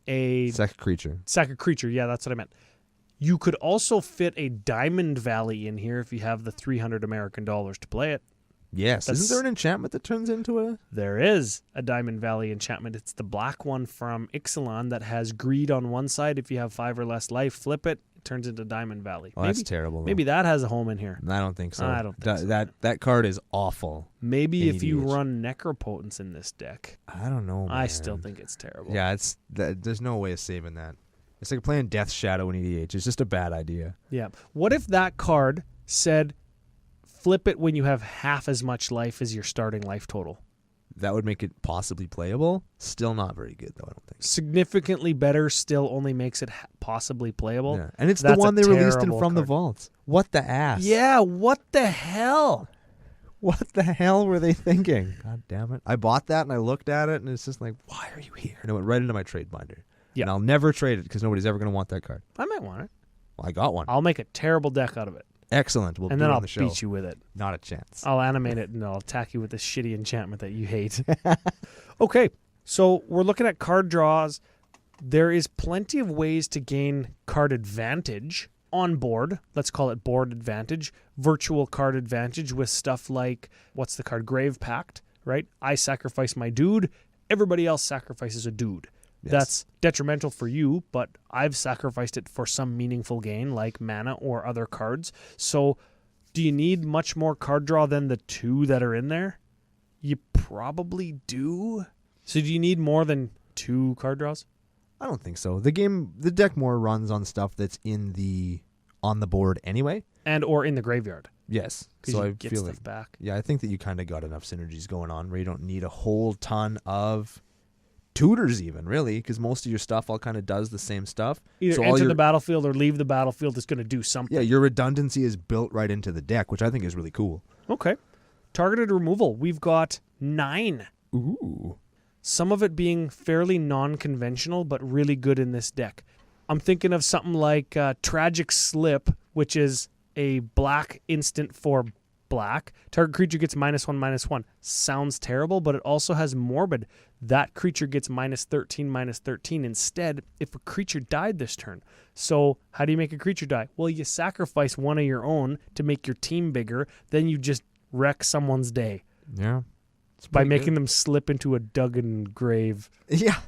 Speaker 1: Sack a creature.
Speaker 2: Sack a creature. Yeah, that's what I meant. You could also fit a Diamond Valley in here if you have the $300 American dollars to play it.
Speaker 1: Yes. Isn't there an enchantment that turns into a...
Speaker 2: There is a Diamond Valley enchantment. It's the black one from Ixalan that has greed on one side. If you have 5 or less life, flip it. It turns into Diamond Valley.
Speaker 1: Oh, that's terrible. Though.
Speaker 2: Maybe that has a home in here.
Speaker 1: I don't think so.
Speaker 2: I don't think so.
Speaker 1: That card is awful.
Speaker 2: Maybe if you run Necropotence in this deck.
Speaker 1: I don't know, man.
Speaker 2: I still think it's terrible.
Speaker 1: Yeah, there's no way of saving that. It's like playing Death Shadow in EDH. It's just a bad idea.
Speaker 2: Yeah. What if that card said, flip it when you have half as much life as your starting life total?
Speaker 1: That would make it possibly playable. Still not very good, though, I don't think.
Speaker 2: Significantly better still only makes it possibly playable.
Speaker 1: Yeah. And it's the one they released in From the Vaults. What the ass?
Speaker 2: Yeah, what the hell?
Speaker 1: What the hell were they thinking? God damn it. I bought that and I looked at it and it's just like, why are you here? And it went right into my trade binder. Yeah. And I'll never trade it because nobody's ever going to want that card.
Speaker 2: I might want it.
Speaker 1: Well, I got one.
Speaker 2: I'll make a terrible deck out of it.
Speaker 1: Excellent. We'll
Speaker 2: and
Speaker 1: do
Speaker 2: then
Speaker 1: it
Speaker 2: I'll
Speaker 1: on the show.
Speaker 2: beat you with it.
Speaker 1: Not a chance.
Speaker 2: I'll animate it and I'll attack you with this shitty enchantment that you hate. Okay, so we're looking at card draws. There is plenty of ways to gain card advantage on board. Let's call it board advantage. Virtual card advantage with stuff like, what's the card? Grave Pact, right? I sacrifice my dude. Everybody else sacrifices a dude. Yes. That's detrimental for you, but I've sacrificed it for some meaningful gain like mana or other cards. So do you need much more card draw than the 2 that are in there? You probably do. So do you need more than 2 card draws?
Speaker 1: I don't think so. The deck more runs on stuff that's on the board anyway.
Speaker 2: And or in the graveyard.
Speaker 1: Yes.
Speaker 2: So I feel stuff back.
Speaker 1: Yeah, I think that you kind of got enough synergies going on where you don't need a whole ton of tutors even, really, because most of your stuff all kind of does the same stuff.
Speaker 2: Either enter the battlefield or leave the battlefield. It's going to do something.
Speaker 1: Yeah, your redundancy is built right into the deck, which I think is really cool.
Speaker 2: Okay. Targeted removal. We've got 9.
Speaker 1: Ooh.
Speaker 2: Some of it being fairly non-conventional, but really good in this deck. I'm thinking of something like Tragic Slip, which is a black instant for black. Target creature gets -1/-1. Sounds terrible, but it also has Morbid. That creature gets -13/-13 instead if a creature died this turn. So how do you make a creature die? Well, you sacrifice one of your own to make your team bigger. Then you just wreck someone's day.
Speaker 1: Yeah.
Speaker 2: By making them slip into a duggan grave.
Speaker 1: Yeah.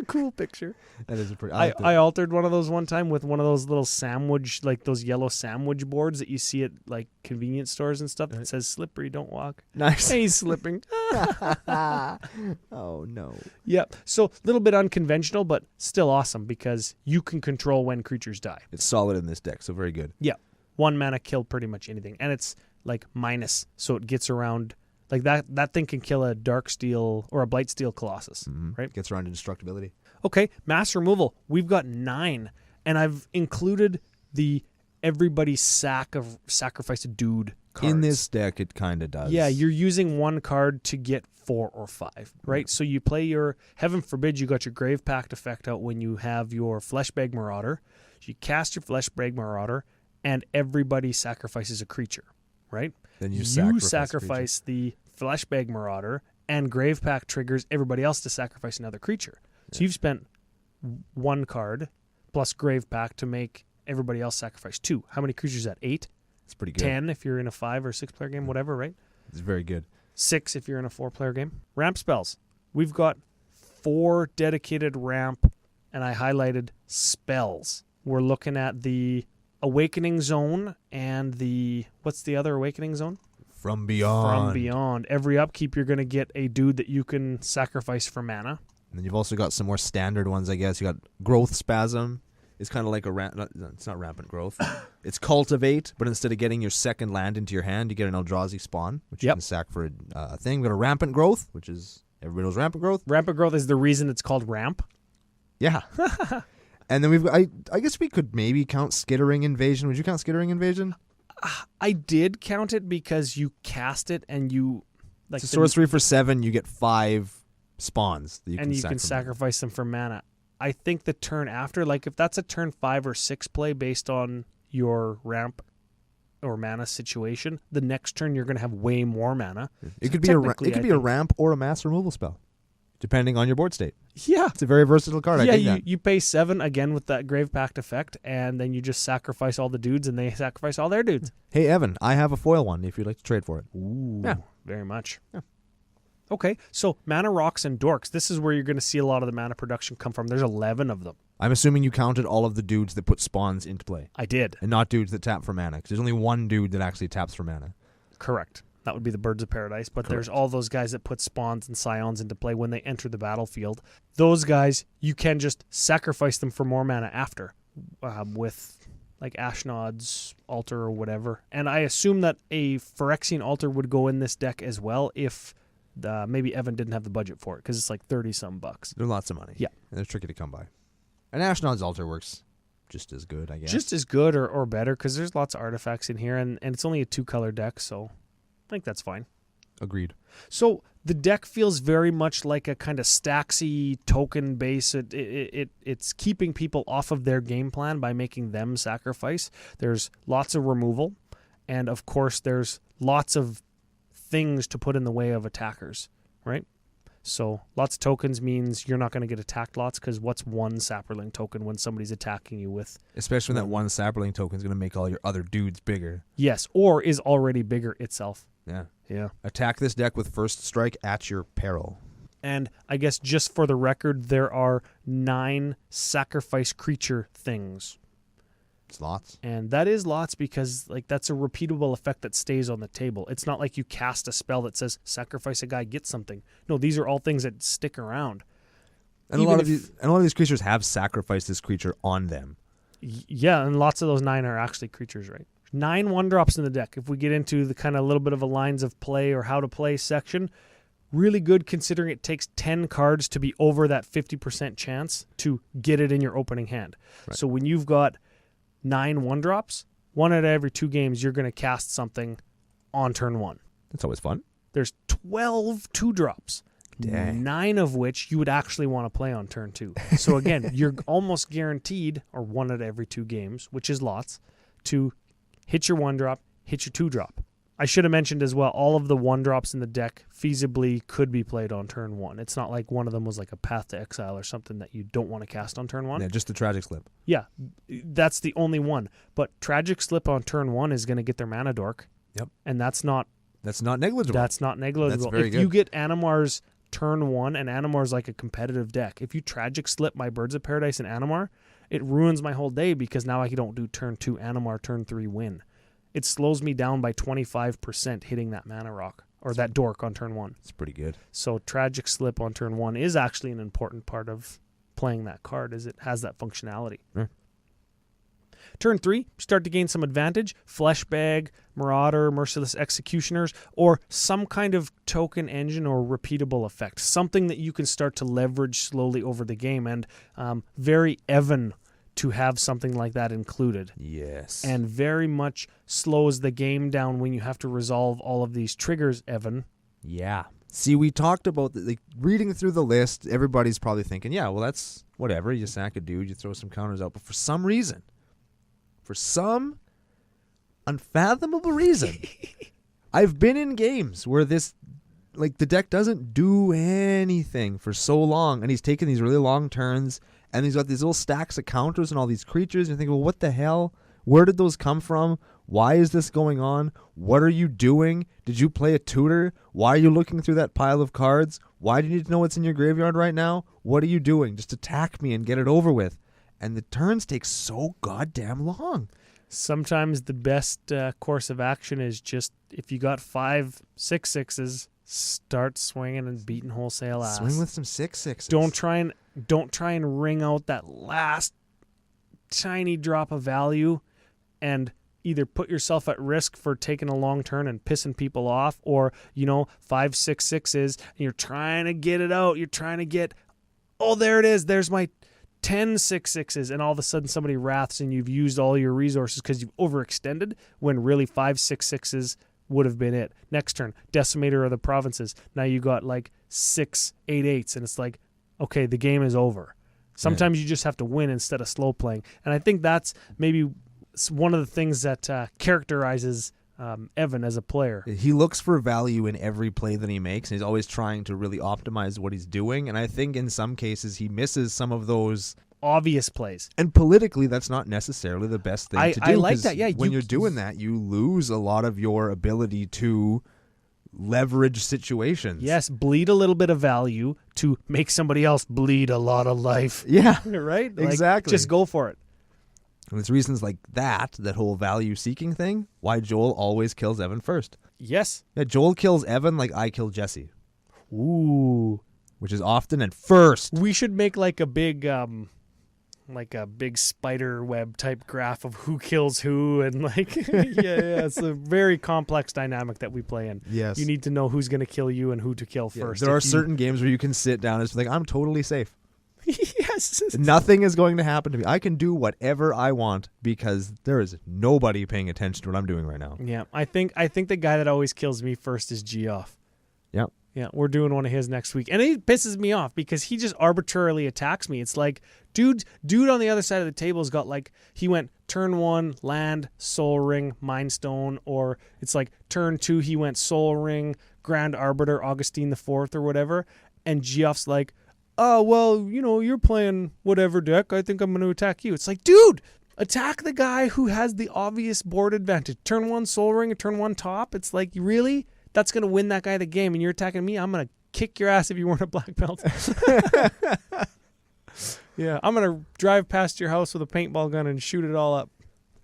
Speaker 2: Cool picture.
Speaker 1: That is a pretty...
Speaker 2: I altered one of those one time with one of those little sandwich, like those yellow sandwich boards that you see at like convenience stores and stuff that says slippery, don't walk.
Speaker 1: Nice.
Speaker 2: Hey, he's slipping.
Speaker 1: Oh, no.
Speaker 2: Yeah. So a little bit unconventional, but still awesome because you can control when creatures die.
Speaker 1: It's solid in this deck, so very good.
Speaker 2: Yeah. 1 mana kill pretty much anything. And it's like minus, so it gets around Like that thing can kill a Dark Steel or a Blightsteel Colossus, right?
Speaker 1: Gets around indestructibility.
Speaker 2: Okay, mass removal. We've got 9, and I've included the everybody sacrifice a dude cards.
Speaker 1: In this deck, it kind of does.
Speaker 2: Yeah, you're using 1 card to get 4 or 5, right? So you play your, heaven forbid, you got your Grave Pact effect out when you have your Fleshbag Marauder. So you cast your Fleshbag Marauder, and everybody sacrifices a creature, right?
Speaker 1: Then you
Speaker 2: sacrifice the Fleshbag Marauder, and Grave Pact triggers everybody else to sacrifice another creature. So you've spent 1 card plus Grave Pact to make everybody else sacrifice 2. How many creatures is that? 8?
Speaker 1: It's pretty good.
Speaker 2: 10 if you're in a 5 or 6 player game, whatever, right?
Speaker 1: It's very good.
Speaker 2: 6 if you're in a 4 player game. Ramp spells. We've got 4 dedicated ramp, and I highlighted spells. We're looking at the Awakening Zone and the, what's the other Awakening Zone?
Speaker 1: From Beyond.
Speaker 2: From Beyond. Every upkeep, you're going to get a dude that you can sacrifice for mana.
Speaker 1: And then you've also got some more standard ones, I guess. You got Growth Spasm. It's kind of like it's not Rampant Growth. It's Cultivate, but instead of getting your second land into your hand, you get an Eldrazi Spawn, which you can sack for a thing. We've got a Rampant Growth, which is, everybody knows Rampant Growth.
Speaker 2: Rampant Growth is the reason it's called Ramp.
Speaker 1: Yeah. And then we've got, I guess we could maybe count Skittering Invasion. Would you count Skittering Invasion?
Speaker 2: I did count it because you cast it and you...
Speaker 1: It's a sorcery for 7, you get 5 spawns that you
Speaker 2: and you can sacrifice them for mana. I think the turn after, like if that's a turn 5 or 6 play based on your ramp or mana situation, the next turn you're going to have way more mana.
Speaker 1: It could be a ramp or a mass removal spell, depending on your board state.
Speaker 2: Yeah.
Speaker 1: It's a very versatile card.
Speaker 2: Yeah,
Speaker 1: I think that.
Speaker 2: You pay 7 again with that Grave Pact effect, and then you just sacrifice all the dudes, and they sacrifice all their dudes.
Speaker 1: Hey, Evan, I have a foil one if you'd like to trade for it.
Speaker 2: Ooh, yeah. Very much. Yeah. Okay, so Mana Rocks and Dorks, this is where you're going to see a lot of the mana production come from. There's 11 of them.
Speaker 1: I'm assuming you counted all of the dudes that put spawns into play.
Speaker 2: I did.
Speaker 1: And not dudes that tap for mana, because there's only one dude that actually taps for mana.
Speaker 2: Correct. That would be the Birds of Paradise, but there's all those guys that put spawns and scions into play when they enter the battlefield. Those guys, you can just sacrifice them for more mana after, with like Ashnod's Altar or whatever. And I assume that a Phyrexian Altar would go in this deck as well if maybe Evan didn't have the budget for it, because it's like $30-some bucks.
Speaker 1: They're lots of money.
Speaker 2: Yeah.
Speaker 1: And they're tricky to come by. And Ashnod's Altar works just as good, I guess.
Speaker 2: Just as good or better, because there's lots of artifacts in here, and it's only a 2-color deck, so I think that's fine.
Speaker 1: Agreed.
Speaker 2: So the deck feels very much like a kind of Staxy token base. It's keeping people off of their game plan by making them sacrifice. There's lots of removal, and of course there's lots of things to put in the way of attackers, right? So lots of tokens means you're not going to get attacked lots, because what's one Saproling token when somebody's attacking you with?
Speaker 1: Especially when that one Saproling token is going to make all your other dudes bigger.
Speaker 2: Yes, or is already bigger itself.
Speaker 1: Yeah.
Speaker 2: Yeah.
Speaker 1: Attack this deck with first strike at your peril. And
Speaker 2: I guess just for the record, there are 9 sacrifice creature things.
Speaker 1: It's lots.
Speaker 2: And that is lots, because like that's a repeatable effect that stays on the table. It's not like you cast a spell that says sacrifice a guy, get something. No, these are all things that stick around.
Speaker 1: And a lot of these creatures have sacrificed this creature on them.
Speaker 2: Yeah, and lots of those 9 are actually creatures, right? 9 1-drops in the deck. If we get into the kind of little bit of a lines of play or how to play section, really good considering it takes 10 cards to be over that 50% chance to get it in your opening hand. Right. So when you've got 9 1-drops, 1 out of every 2 games you're going to cast something on turn 1.
Speaker 1: That's always fun.
Speaker 2: There's 12 2-drops.
Speaker 1: Dang.
Speaker 2: 9 of which you would actually want to play on turn 2. So again, you're almost guaranteed, or 1 out of every 2 games, which is lots, to hit your 1-drop, hit your 2-drop. I should have mentioned as well, all of the 1-drops in the deck feasibly could be played on turn 1. It's not like one of them was like a Path to Exile or something that you don't want to cast on turn 1.
Speaker 1: Yeah, just the Tragic Slip.
Speaker 2: Yeah, that's the only one. But Tragic Slip on turn 1 is going to get their mana dork.
Speaker 1: Yep.
Speaker 2: And that's not
Speaker 1: negligible.
Speaker 2: That's not negligible.
Speaker 1: That's very good.
Speaker 2: You get Animar's turn 1, and Animar's like a competitive deck. If you Tragic Slip my Birds of Paradise and Animar, it ruins my whole day, because now I don't do turn 2 Animar, turn 3 win. It slows me down by 25% hitting that mana rock, or that dork on turn 1.
Speaker 1: It's pretty good.
Speaker 2: So Tragic Slip on turn 1 is actually an important part of playing that card, as it has that functionality.
Speaker 1: Yeah.
Speaker 2: Turn 3, start to gain some advantage. Flesh Bag, Marauder, Merciless Executioners, or some kind of token engine or repeatable effect. Something that you can start to leverage slowly over the game. And very Evan to have something like that included.
Speaker 1: Yes.
Speaker 2: And very much slows the game down when you have to resolve all of these triggers, Evan.
Speaker 1: Yeah. See, we talked about, reading through the list, everybody's probably thinking, yeah, well, that's whatever. You sack a dude, you throw some counters out. But for some reason, for some unfathomable reason, I've been in games where this, the deck doesn't do anything for so long, and he's taking these really long turns, and he's got these little stacks of counters and all these creatures, and you think, well, what the hell? Where did those come from? Why is this going on? What are you doing? Did you play a tutor? Why are you looking through that pile of cards? Why do you need to know what's in your graveyard right now? What are you doing? Just attack me and get it over with. And the turns take so goddamn long.
Speaker 2: Sometimes the best course of action is just, if you got 5 6/6s, start swinging and beating wholesale ass.
Speaker 1: Swing with some 6/6s.
Speaker 2: Don't try and wring out that last tiny drop of value and either put yourself at risk for taking a long turn and pissing people off, or 5 6/6s and you're trying to get it out. You're trying to get, oh, there it is. There's my 10 6/6s, and all of a sudden somebody wraths and you've used all your resources because you've overextended when really 5 6/6s would have been it. Next turn, Decimator of the Provinces. Now you got 6 8/8s, and it's like, okay, the game is over. Sometimes you just have to win instead of slow playing. And I think that's maybe one of the things that characterizes Evan as a player.
Speaker 1: He looks for value in every play that he makes, and he's always trying to really optimize what he's doing. And I think in some cases he misses some of those
Speaker 2: obvious plays.
Speaker 1: And politically, that's not necessarily the best thing to do.
Speaker 2: I like that, yeah.
Speaker 1: When you're doing that, you lose a lot of your ability to leverage situations.
Speaker 2: Yes, bleed a little bit of value to make somebody else bleed a lot of life.
Speaker 1: Yeah.
Speaker 2: Right?
Speaker 1: Exactly.
Speaker 2: Just go for it.
Speaker 1: And it's reasons like that whole value-seeking thing, why Joel always kills Evan first.
Speaker 2: Yes.
Speaker 1: Yeah, Joel kills Evan like I kill Jesse.
Speaker 2: Ooh.
Speaker 1: Which is often at first.
Speaker 2: We should make a big spider web type graph of who kills who, and it's a very complex dynamic that we play in.
Speaker 1: Yes.
Speaker 2: You need to know who's going to kill you and who to kill first.
Speaker 1: There are certain games where you can sit down and it's like, I'm totally safe.
Speaker 2: Yes.
Speaker 1: Nothing is going to happen to me. I can do whatever I want because there is nobody paying attention to what I'm doing right now.
Speaker 2: Yeah. I think the guy that always kills me first is Geoff.
Speaker 1: Yep.
Speaker 2: Yeah, we're doing one of his next week. And it pisses me off because he just arbitrarily attacks me. It's like, dude on the other side of the table has got he went turn 1, land, Soul Ring, Mind Stone, or it's like turn 2, he went Soul Ring, Grand Arbiter, Augustine IV or whatever. And Geoff's like, oh, well, you're playing whatever deck. I think I'm going to attack you. It's like, dude, attack the guy who has the obvious board advantage. Turn 1 Soul Ring and turn 1 top. It's like, really? That's going to win that guy the game, and you're attacking me? I'm going to kick your ass if you weren't a black belt. Yeah, I'm going to drive past your house with a paintball gun and shoot it all up.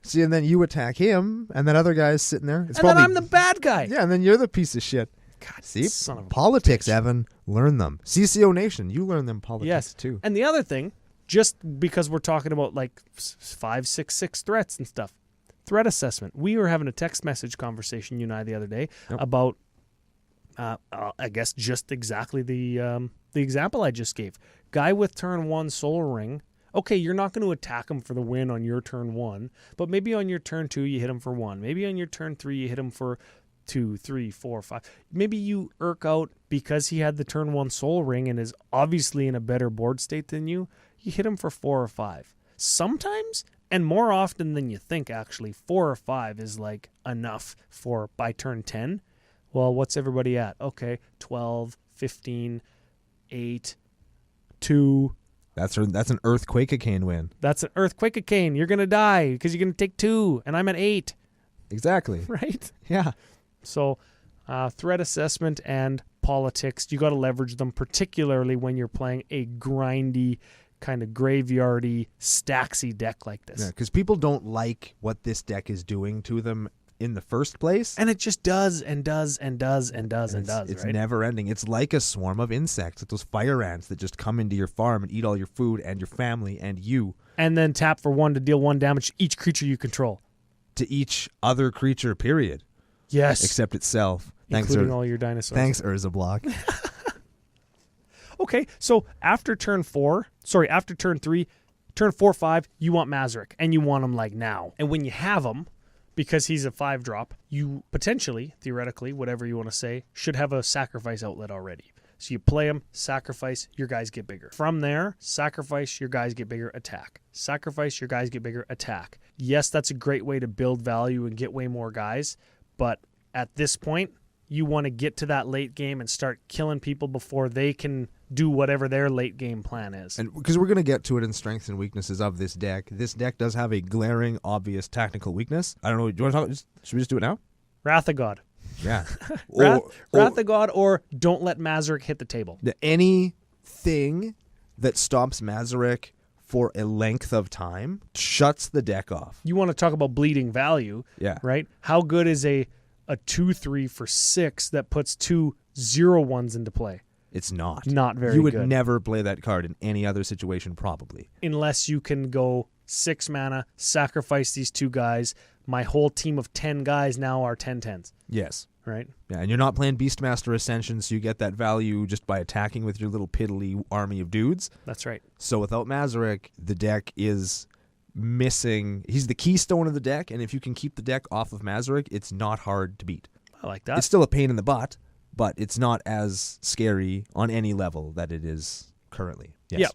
Speaker 1: See, and then you attack him, and that other guy's sitting there.
Speaker 2: Then I'm the bad guy.
Speaker 1: Yeah, and then you're the piece of shit.
Speaker 2: God,
Speaker 1: see,
Speaker 2: son of a
Speaker 1: politics,
Speaker 2: bitch.
Speaker 1: Evan, learn them. CCO Nation, you learn them politics too.
Speaker 2: And the other thing, just because we're talking about 5 6 6 threats and stuff, threat assessment. We were having a text message conversation, you and I, the other day about, I guess, just exactly the example I just gave. Guy with turn 1 Soul Ring. Okay, you're not going to attack him for the win on your turn 1, but maybe on your turn 2 you hit him for 1. Maybe on your turn 3 you hit him for 2, 3, 4, 5. Maybe you irk out because he had the turn 1 Soul Ring and is obviously in a better board state than you. You hit him for 4 or 5. Sometimes, and more often than you think, actually, 4 or 5 is enough for by turn 10. Well, what's everybody at? Okay, 12, 15, 8, 2.
Speaker 1: That's an Earthquake-a-cane win.
Speaker 2: That's an Earthquake-a-cane. You're going to die because you're going to take 2, and I'm at 8.
Speaker 1: Exactly.
Speaker 2: Right?
Speaker 1: Yeah.
Speaker 2: So threat assessment and politics, you got to leverage them, particularly when you're playing a grindy, kind of graveyardy, stacksy deck like this.
Speaker 1: Yeah, because people don't like what this deck is doing to them in the first place.
Speaker 2: And it just does and does and does and does and does,
Speaker 1: It's
Speaker 2: right?
Speaker 1: never ending. It's like a swarm of insects. It's those fire ants that just come into your farm and eat all your food and your family and you.
Speaker 2: And then tap for 1 to deal 1 damage to each creature you control.
Speaker 1: To each other creature, period.
Speaker 2: Yes.
Speaker 1: Except itself.
Speaker 2: Including all your dinosaurs.
Speaker 1: Thanks, Urza Block.
Speaker 2: Okay, so after turn 3, turn 4, 5, you want Mazirek, and you want him like now. And when you have him, because he's a 5-drop, you potentially, theoretically, whatever you want to say, should have a sacrifice outlet already. So you play him, sacrifice, your guys get bigger. From there, sacrifice, your guys get bigger, attack. Sacrifice, your guys get bigger, attack. Yes, that's a great way to build value and get way more guys, but at this point, you want to get to that late game and start killing people before they can do whatever their late game plan is.
Speaker 1: And because we're going to get to it in strengths and weaknesses of this deck. This deck does have a glaring, obvious tactical weakness. I don't know. Do you want to talk? Should we just do it now?
Speaker 2: Wrath of God.
Speaker 1: Yeah.
Speaker 2: Wrath of God, or don't let Mazirek hit the table.
Speaker 1: Anything that stops Mazirek for a length of time shuts the deck off.
Speaker 2: You want to talk about bleeding value,
Speaker 1: Yeah.
Speaker 2: right? How good is a 2/3 for 6 that puts 2 0/1s into play?
Speaker 1: It's not.
Speaker 2: Not very good.
Speaker 1: You would never play that card in any other situation, probably.
Speaker 2: Unless you can go 6 mana, sacrifice these 2 guys. My whole team of 10 guys now are 10/10s.
Speaker 1: Yes.
Speaker 2: Right?
Speaker 1: Yeah, and you're not playing Beastmaster Ascension, so you get that value just by attacking with your little piddly army of dudes.
Speaker 2: That's right.
Speaker 1: So without Mazirek, the deck is missing. He's the keystone of the deck, and if you can keep the deck off of Mazirek, it's not hard to beat.
Speaker 2: I like that.
Speaker 1: It's still a pain in the butt, but it's not as scary on any level that it is currently. Yes.
Speaker 2: Yep.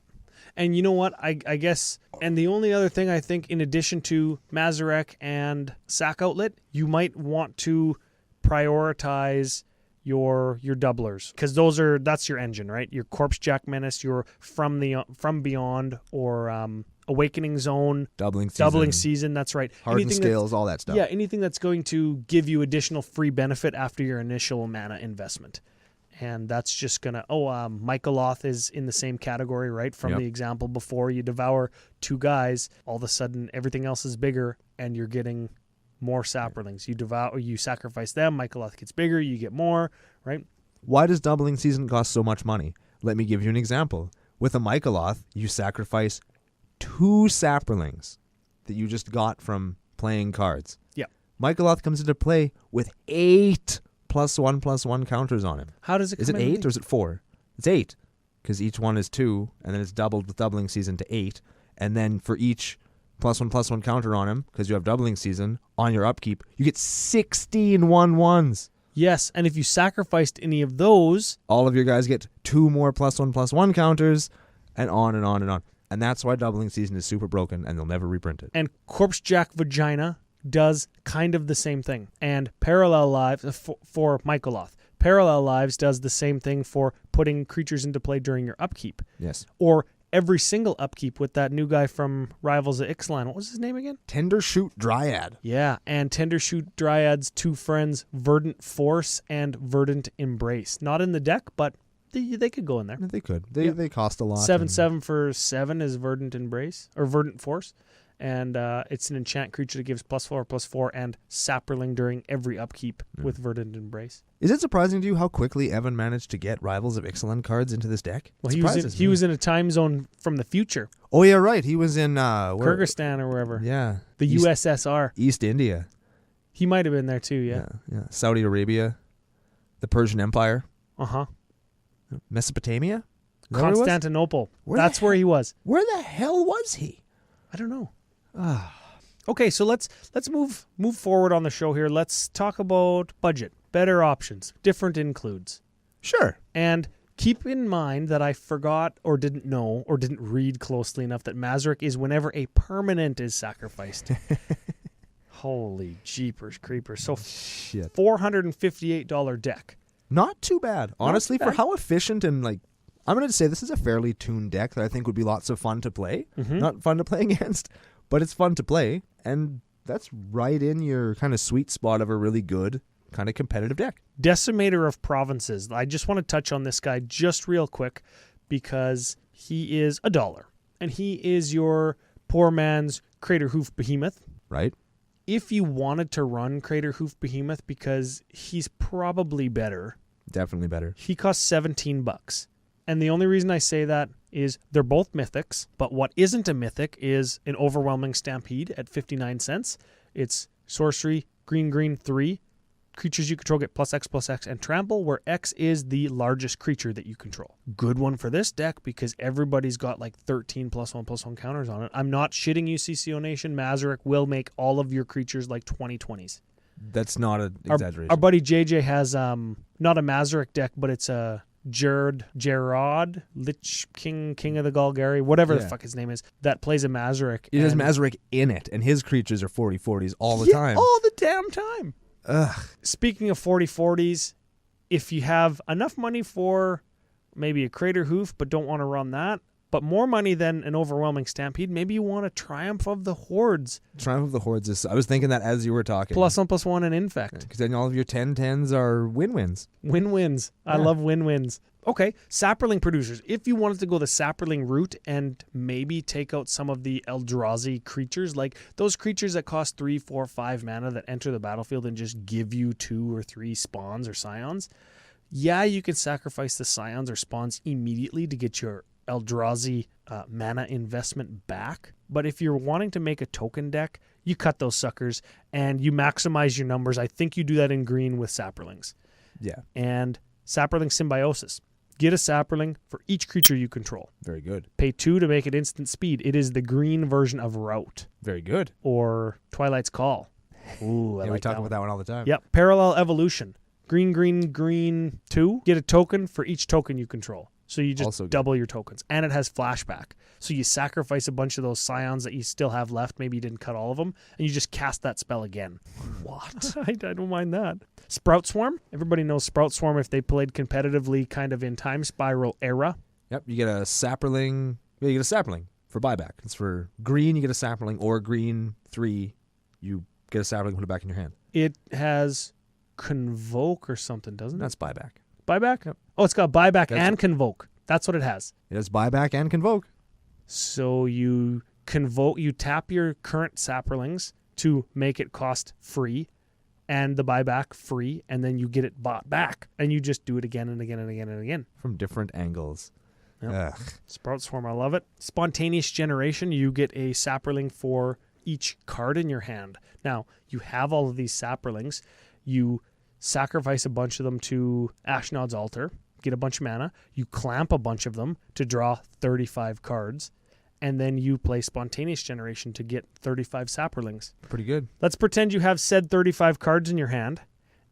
Speaker 2: And you know what? I guess, and the only other thing I think, in addition to Mazirek and Sack Outlet, you might want to prioritize your doublers, because that's your engine, right? Your Corpse Jack Menace, your From Beyond, or Awakening Zone,
Speaker 1: Doubling
Speaker 2: Season. That's right.
Speaker 1: Hardened Scales, all that stuff.
Speaker 2: Yeah, anything that's going to give you additional free benefit after your initial mana investment. And that's just going to, Michaeloth is in the same category, right? From the example before, you devour 2 guys, all of a sudden everything else is bigger and you're getting more saplings. You sacrifice them, Michaeloth gets bigger, you get more, right?
Speaker 1: Why does Doubling Season cost so much money? Let me give you an example. With a Michaeloth, you sacrifice 2 saplings that you just got from playing cards.
Speaker 2: Yeah.
Speaker 1: Michaeloth comes into play with 8 +1/+1 counters on him.
Speaker 2: How does it come
Speaker 1: Is it 8 or is it 4? It's 8, because each one is 2, and then it's doubled with Doubling Season to 8. And then for each +1/+1 counter on him, because you have Doubling Season, on your upkeep, you get 16 1/1s.
Speaker 2: Yes, and if you sacrificed any of those,
Speaker 1: all of your guys get 2 more +1/+1 counters, and on and on and on. And that's why Doubling Season is super broken, and they'll never reprint it.
Speaker 2: And Corpse Jack Vagina does kind of the same thing. And Parallel Lives, for Michaeloth, Parallel Lives does the same thing for putting creatures into play during your upkeep.
Speaker 1: Yes.
Speaker 2: Or every single upkeep with that new guy from Rivals of Ixalan. What was his name again?
Speaker 1: Tendershoot Dryad.
Speaker 2: Yeah, and Tendershoot Dryad's 2 friends, Verdant Force and Verdant Embrace. Not in the deck, but they could go in there.
Speaker 1: They could. They cost a lot.
Speaker 2: 7/7 for 7 is Verdant Embrace, or Verdant Force. And it's an enchant creature that gives +4/+4 and Saproling during every upkeep with Verdant Embrace.
Speaker 1: Is it surprising to you how quickly Evan managed to get Rivals of Ixalan cards into this deck?
Speaker 2: Well, he was in a time zone from the future.
Speaker 1: Oh, yeah, right. He was in...
Speaker 2: Kyrgyzstan or wherever.
Speaker 1: Yeah.
Speaker 2: The USSR.
Speaker 1: East India.
Speaker 2: He might have been there too, yeah.
Speaker 1: Saudi Arabia. The Persian Empire.
Speaker 2: Uh-huh.
Speaker 1: Mesopotamia?
Speaker 2: Constantinople. That's where he was.
Speaker 1: Where the hell was he?
Speaker 2: I don't know. Okay, so let's move forward on the show here. Let's talk about budget, better options, different includes.
Speaker 1: Sure.
Speaker 2: And keep in mind that I forgot or didn't know or didn't read closely enough that Mazirek is whenever a permanent is sacrificed. Holy jeepers creepers. So
Speaker 1: shit.
Speaker 2: $458 deck.
Speaker 1: Not too bad. Honestly,
Speaker 2: Not too bad.
Speaker 1: for how efficient and I'm going to say this is a fairly tuned deck that I think would be lots of fun to play.
Speaker 2: Mm-hmm.
Speaker 1: Not fun to play against, but it's fun to play. And that's right in your kind of sweet spot of a really good kind of competitive deck.
Speaker 2: Decimator of Provinces. I just want to touch on this guy just real quick because he is $1. And he is your poor man's Crater Hoof Behemoth.
Speaker 1: Right.
Speaker 2: if you wanted to run Crater Hoof Behemoth, because he's probably better.
Speaker 1: Definitely better.
Speaker 2: He costs $17. And the only reason I say that is they're both mythics, but what isn't a mythic is an Overwhelming Stampede at 59 cents. It's sorcery, green, 3. Creatures you control get +X and trample, where X is the largest creature that you control. Good one for this deck because everybody's got like 13 +1/+1 counters on it. I'm not shitting you, CCO Nation. Mazirek will make all of your creatures like 2020s.
Speaker 1: That's not an exaggeration.
Speaker 2: Our buddy JJ has not a Mazirek deck, but it's a Gerard, Lich King of the Golgari, whatever the fuck his name is, that plays a Mazirek.
Speaker 1: It has Mazirek in it, and his creatures are 40/40s all the time.
Speaker 2: All the damn time.
Speaker 1: Ugh.
Speaker 2: Speaking of 40/40s, if you have enough money for maybe a Crater Hoof but don't want to run that, but more money than an Overwhelming Stampede, maybe you want a Triumph of the Hordes.
Speaker 1: Triumph of the Hordes is... I was thinking that as you were talking.
Speaker 2: +1/+1 and Infect.
Speaker 1: Because then all of your 10/10s are win-wins.
Speaker 2: Win-wins. I love win-wins. Okay, Saproling producers. If you wanted to go the Saproling route and maybe take out some of the Eldrazi creatures, like those creatures that cost 3, 4, 5 mana that enter the battlefield and just give you 2 or 3 spawns or scions, yeah, you can sacrifice the scions or spawns immediately to get your Eldrazi mana investment back. But if you're wanting to make a token deck, you cut those suckers and you maximize your numbers. I think you do that in green with Saprolings.
Speaker 1: Yeah.
Speaker 2: And Saproling Symbiosis. Get a Saproling for each creature you control.
Speaker 1: Very good.
Speaker 2: Pay 2 to make it instant speed. It is the green version of Rout.
Speaker 1: Very good.
Speaker 2: Or Twilight's Call. Ooh,
Speaker 1: we talk about that one all the time.
Speaker 2: Yep. Parallel Evolution. Green, 2. Get a token for each token you control. So you just double your tokens. And it has flashback. So you sacrifice a bunch of those scions that you still have left. Maybe you didn't cut all of them. And you just cast that spell again. What? I don't mind that. Sprout Swarm. Everybody knows Sprout Swarm if they played competitively kind of in Time Spiral era.
Speaker 1: Yep. You get a Saproling. Yeah, you get a Saproling for buyback. It's for green, you get a Saproling. Or green 3, you get a Saproling, put it back in your hand.
Speaker 2: It has Convoke or something, doesn't it?
Speaker 1: That's buyback.
Speaker 2: Buyback? Yep. Oh, it's got buyback and convoke. That's what it has.
Speaker 1: It has buyback and convoke.
Speaker 2: So you convoke, you tap your current Saprolings to make it cost free and the buyback free, and then you get it bought back. And you just do it again and again and again and again.
Speaker 1: From different angles.
Speaker 2: Yep. Sprout Swarm, I love it. Spontaneous Generation, you get a Saproling for each card in your hand. Now, you have all of these Saprolings. You sacrifice a bunch of them to Ashnod's Altar, get a bunch of mana, you clamp a bunch of them to draw 35 cards, and then you play Spontaneous Generation to get 35 Saprolings.
Speaker 1: Pretty good.
Speaker 2: Let's pretend you have said 35 cards in your hand,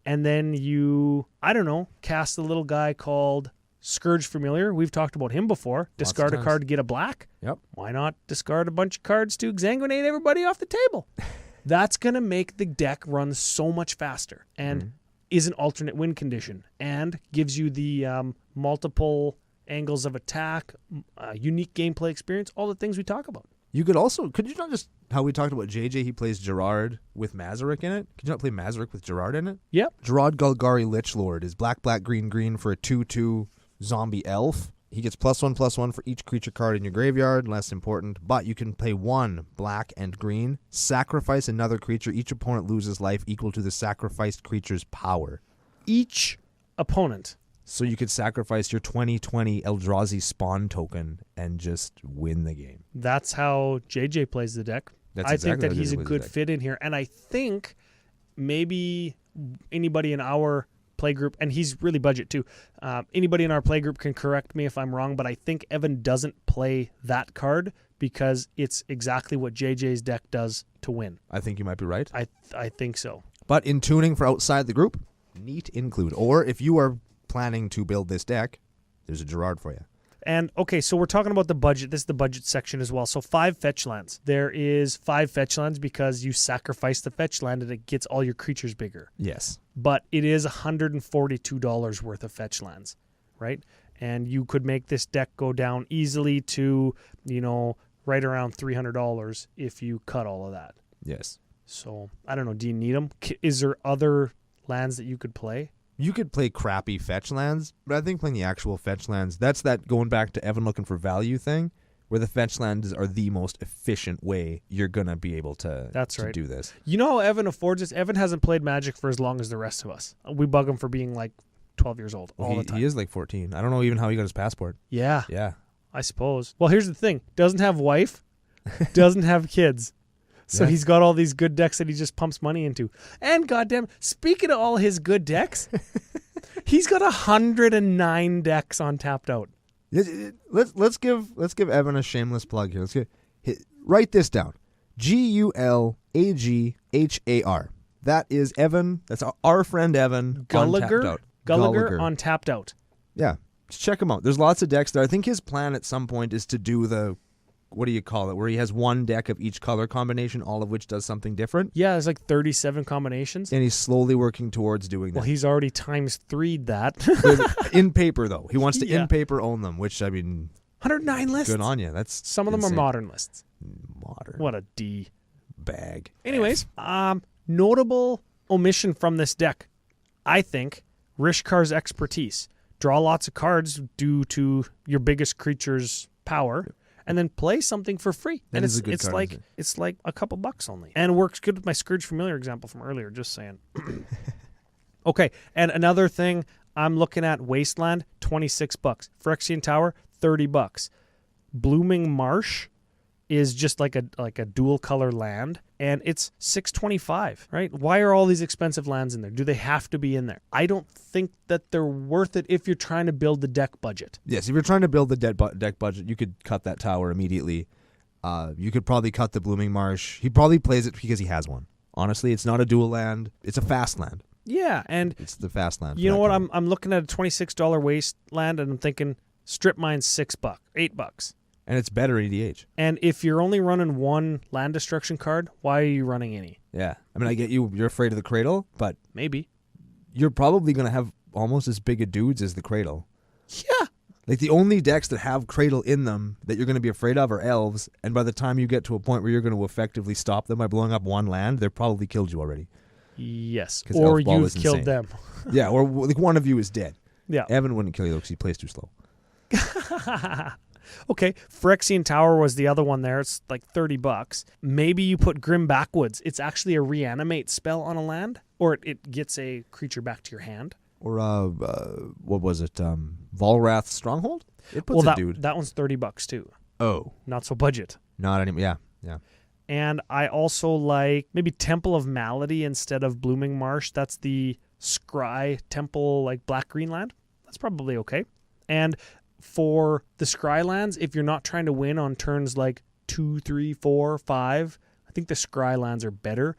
Speaker 2: and then you, I don't know, cast a little guy called Scourge Familiar. We've talked about him before. Discard a card to get a black.
Speaker 1: Yep.
Speaker 2: Why not discard a bunch of cards to exsanguinate everybody off the table? That's going to make the deck run so much faster. And is an alternate win condition and gives you the multiple angles of attack, unique gameplay experience, all the things we talk about.
Speaker 1: You could you not just, how we talked about JJ, he plays Gerard with Mazirek in it? Could you not play Mazirek with Gerard in it?
Speaker 2: Yep.
Speaker 1: Gerard Golgari Lichlord is black, green for a 2/2 zombie elf. He gets +1/+1 for each creature card in your graveyard, less important, but you can pay 1 black and green, sacrifice another creature, each opponent loses life equal to the sacrificed creature's power.
Speaker 2: Each opponent.
Speaker 1: So you could sacrifice your 2020 Eldrazi spawn token and just win the game.
Speaker 2: That's how JJ plays the deck. I think that he's a good fit in here, and I think maybe anybody in our play group, and he's really budget too. Anybody in our play group can correct me if I'm wrong, but I think Evan doesn't play that card because it's exactly what JJ's deck does to win.
Speaker 1: I think you might be right.
Speaker 2: I think so.
Speaker 1: But in tuning for outside the group, neat include. Or if you are planning to build this deck, there's a Gerard for you.
Speaker 2: And, okay, so we're talking about the budget. This is the budget section as well. So 5 fetch lands. There is 5 fetch lands because you sacrifice the fetch land and it gets all your creatures bigger.
Speaker 1: Yes.
Speaker 2: But it is $142 worth of fetch lands, right? And you could make this deck go down easily to, right around $300 if you cut all of that.
Speaker 1: Yes.
Speaker 2: So, I don't know. Do you need them? Is there other lands that you could play?
Speaker 1: You could play crappy fetch lands, but I think playing the actual fetch lands, that's that going back to Evan looking for value thing. where the fetch lands are the most efficient way you're going to be able to, do this.
Speaker 2: You know how Evan affords this? Evan hasn't played Magic for as long as the rest of us. We bug him for being like 12 years old all the time.
Speaker 1: He is like 14. I don't know even how he got his passport.
Speaker 2: Yeah.
Speaker 1: Yeah.
Speaker 2: I suppose. Well, here's the thing. Doesn't have wife, doesn't have kids. So he's got all these good decks that he just pumps money into. And goddamn, speaking of all his good decks, he's got 109 decks on tapped out.
Speaker 1: Let's give Evan a shameless plug here. Write this down. Gullaghar. That is Evan. That's our friend Evan.
Speaker 2: Gallagher on tapped out.
Speaker 1: Yeah. Just check him out. There's lots of decks there. I think his plan at some point is to do the, what do you call it, where he has one deck of each color combination, all of which does something different.
Speaker 2: Yeah, there's like 37 combinations.
Speaker 1: And he's slowly working towards doing that.
Speaker 2: Well, he's already times 3'd that.
Speaker 1: In paper, though. He wants to in paper own them, which, I mean...
Speaker 2: 109 lists?
Speaker 1: Good on you. That's
Speaker 2: Some of them
Speaker 1: insane.
Speaker 2: are modern lists.
Speaker 1: Modern.
Speaker 2: What a D.
Speaker 1: Bag.
Speaker 2: Anyways, notable omission from this deck, I think, Rishkar's expertise. Draw lots of cards due to your biggest creature's power, and then play something for free.
Speaker 1: That is a good card,
Speaker 2: it's like a couple bucks only. And works good with my Scourge Familiar example from earlier, just saying. Okay, and another thing, I'm looking at Wasteland, $26. Phyrexian Tower, $30. Blooming Marsh is just like a dual color land, and it's $6.25, right? Why are all these expensive lands in there? Do they have to be in there? I don't think that they're worth it if you're trying to build the deck budget.
Speaker 1: Yes, if you're trying to build the deck budget, you could cut that tower immediately. You could probably cut the Blooming Marsh. He probably plays it because he has one. Honestly, it's not a dual land. It's a fast land.
Speaker 2: Yeah, and
Speaker 1: it's the fast land.
Speaker 2: You know what? I'm looking at a $26 Wasteland, and I'm thinking Strip Mine's $6, $8.
Speaker 1: And it's better EDH.
Speaker 2: And if you're only running one land destruction card, why are you running any?
Speaker 1: Yeah. I mean, I get you're afraid of the Cradle, but...
Speaker 2: Maybe.
Speaker 1: You're probably going to have almost as big a dudes as the Cradle.
Speaker 2: Yeah.
Speaker 1: Like, the only decks that have Cradle in them that you're going to be afraid of are Elves, and by the time you get to a point where you're going to effectively stop them by blowing up one land, they've probably killed you already.
Speaker 2: Yes. Or you've killed them.
Speaker 1: Yeah, or like one of you is dead.
Speaker 2: Yeah.
Speaker 1: Evan wouldn't kill you, though, because he plays too slow.
Speaker 2: Okay, Phyrexian Tower was the other one there. It's like $30. Maybe you put Grim Backwoods. It's actually a reanimate spell on a land, or it gets a creature back to your hand.
Speaker 1: Or, what was it? Volrath Stronghold? It puts a dude.
Speaker 2: That one's $30 too.
Speaker 1: Oh.
Speaker 2: Not so budget.
Speaker 1: Not anymore. Yeah.
Speaker 2: And I also like maybe Temple of Malady instead of Blooming Marsh. That's the Scry Temple, like black-green land. That's probably okay. And for the Scry lands, if you're not trying to win on turns like 2, 3, 4, 5, I think the Scry lands are better,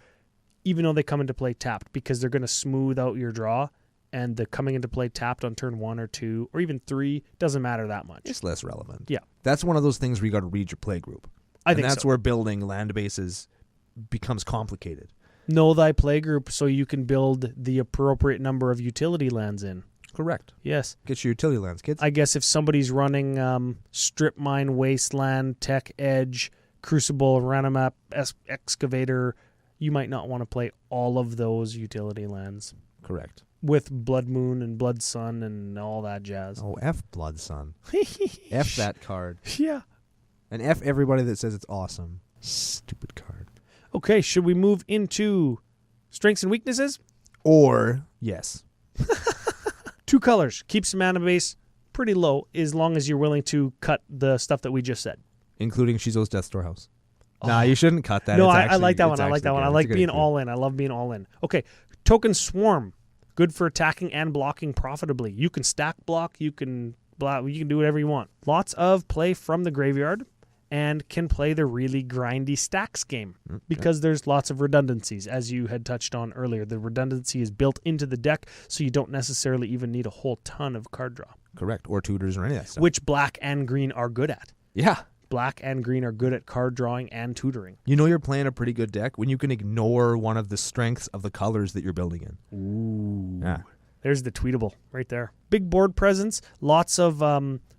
Speaker 2: even though they come into play tapped, because they're going to smooth out your draw, and the coming into play tapped on turn 1 or 2 or even 3 doesn't matter that much.
Speaker 1: It's less relevant.
Speaker 2: Yeah.
Speaker 1: That's one of those things where you got to read your play group.
Speaker 2: I think
Speaker 1: that's where building land bases becomes complicated.
Speaker 2: Know thy play group so you can build the appropriate number of utility lands in.
Speaker 1: Correct.
Speaker 2: Yes.
Speaker 1: Get your utility lands, kids.
Speaker 2: I guess if somebody's running Strip Mine, Wasteland, Tech Edge, Crucible, Ranamap, Excavator, you might not want to play all of those utility lands.
Speaker 1: Correct.
Speaker 2: With Blood Moon and Blood Sun and all that jazz.
Speaker 1: Oh, F Blood Sun. F that card.
Speaker 2: Yeah.
Speaker 1: And F everybody that says it's awesome. Stupid card.
Speaker 2: Okay, should we move into strengths and weaknesses?
Speaker 1: Or, yes.
Speaker 2: 2 colors. Keeps mana base pretty low as long as you're willing to cut the stuff that we just said.
Speaker 1: Including Shizo's Death Storehouse. Nah, you shouldn't cut that.
Speaker 2: No, I like that one. I like that one. I like being all in. I love being all in. Okay, Token Swarm. Good for attacking and blocking profitably. You can stack block. You can do whatever you want. Lots of play from the graveyard, and can play the really grindy stacks game because there's lots of redundancies, as you had touched on earlier. The redundancy is built into the deck, so you don't necessarily even need a whole ton of card draw.
Speaker 1: Correct, or tutors or any of that stuff.
Speaker 2: Which black and green are good at.
Speaker 1: Yeah.
Speaker 2: Black and green are good at card drawing and tutoring.
Speaker 1: You know you're playing a pretty good deck when you can ignore one of the strengths of the colors that you're building in.
Speaker 2: Ooh.
Speaker 1: Yeah.
Speaker 2: There's the tweetable right there. Big board presence, lots of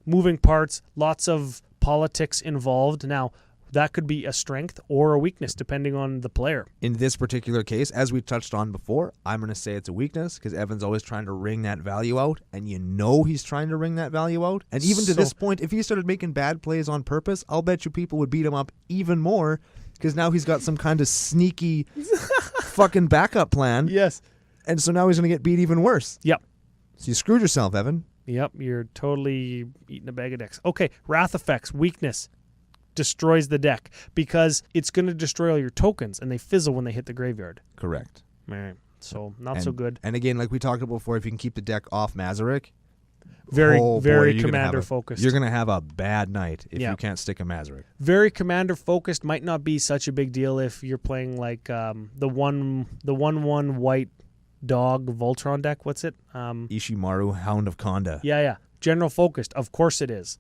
Speaker 2: moving parts, lots of politics involved. Now, that could be a strength or a weakness depending on the player.
Speaker 1: In this particular case, as we touched on before, I'm going to say it's a weakness because Evan's always trying to wring that value out, and he's trying to wring that value out. And even to this point, if he started making bad plays on purpose, I'll bet you people would beat him up even more because now he's got some kind of sneaky fucking backup plan.
Speaker 2: Yes.
Speaker 1: And so now he's going to get beat even worse.
Speaker 2: Yep.
Speaker 1: So you screwed yourself, Evan.
Speaker 2: Yep, you're totally eating a bag of dicks. Okay, Wrath effects, weakness. Destroys the deck because it's going to destroy all your tokens and they fizzle when they hit the graveyard.
Speaker 1: Correct.
Speaker 2: All right. So not so good.
Speaker 1: And again, like we talked about before, if you can keep the deck off Mazirek,
Speaker 2: very commander focused.
Speaker 1: You're going to have a bad night if you can't stick a Mazirek.
Speaker 2: Very commander focused might not be such a big deal if you're playing like the 1/1 white dog Voltron deck. What's it?
Speaker 1: Ishimaru, Hound of Konda.
Speaker 2: Yeah. General focused. Of course it is.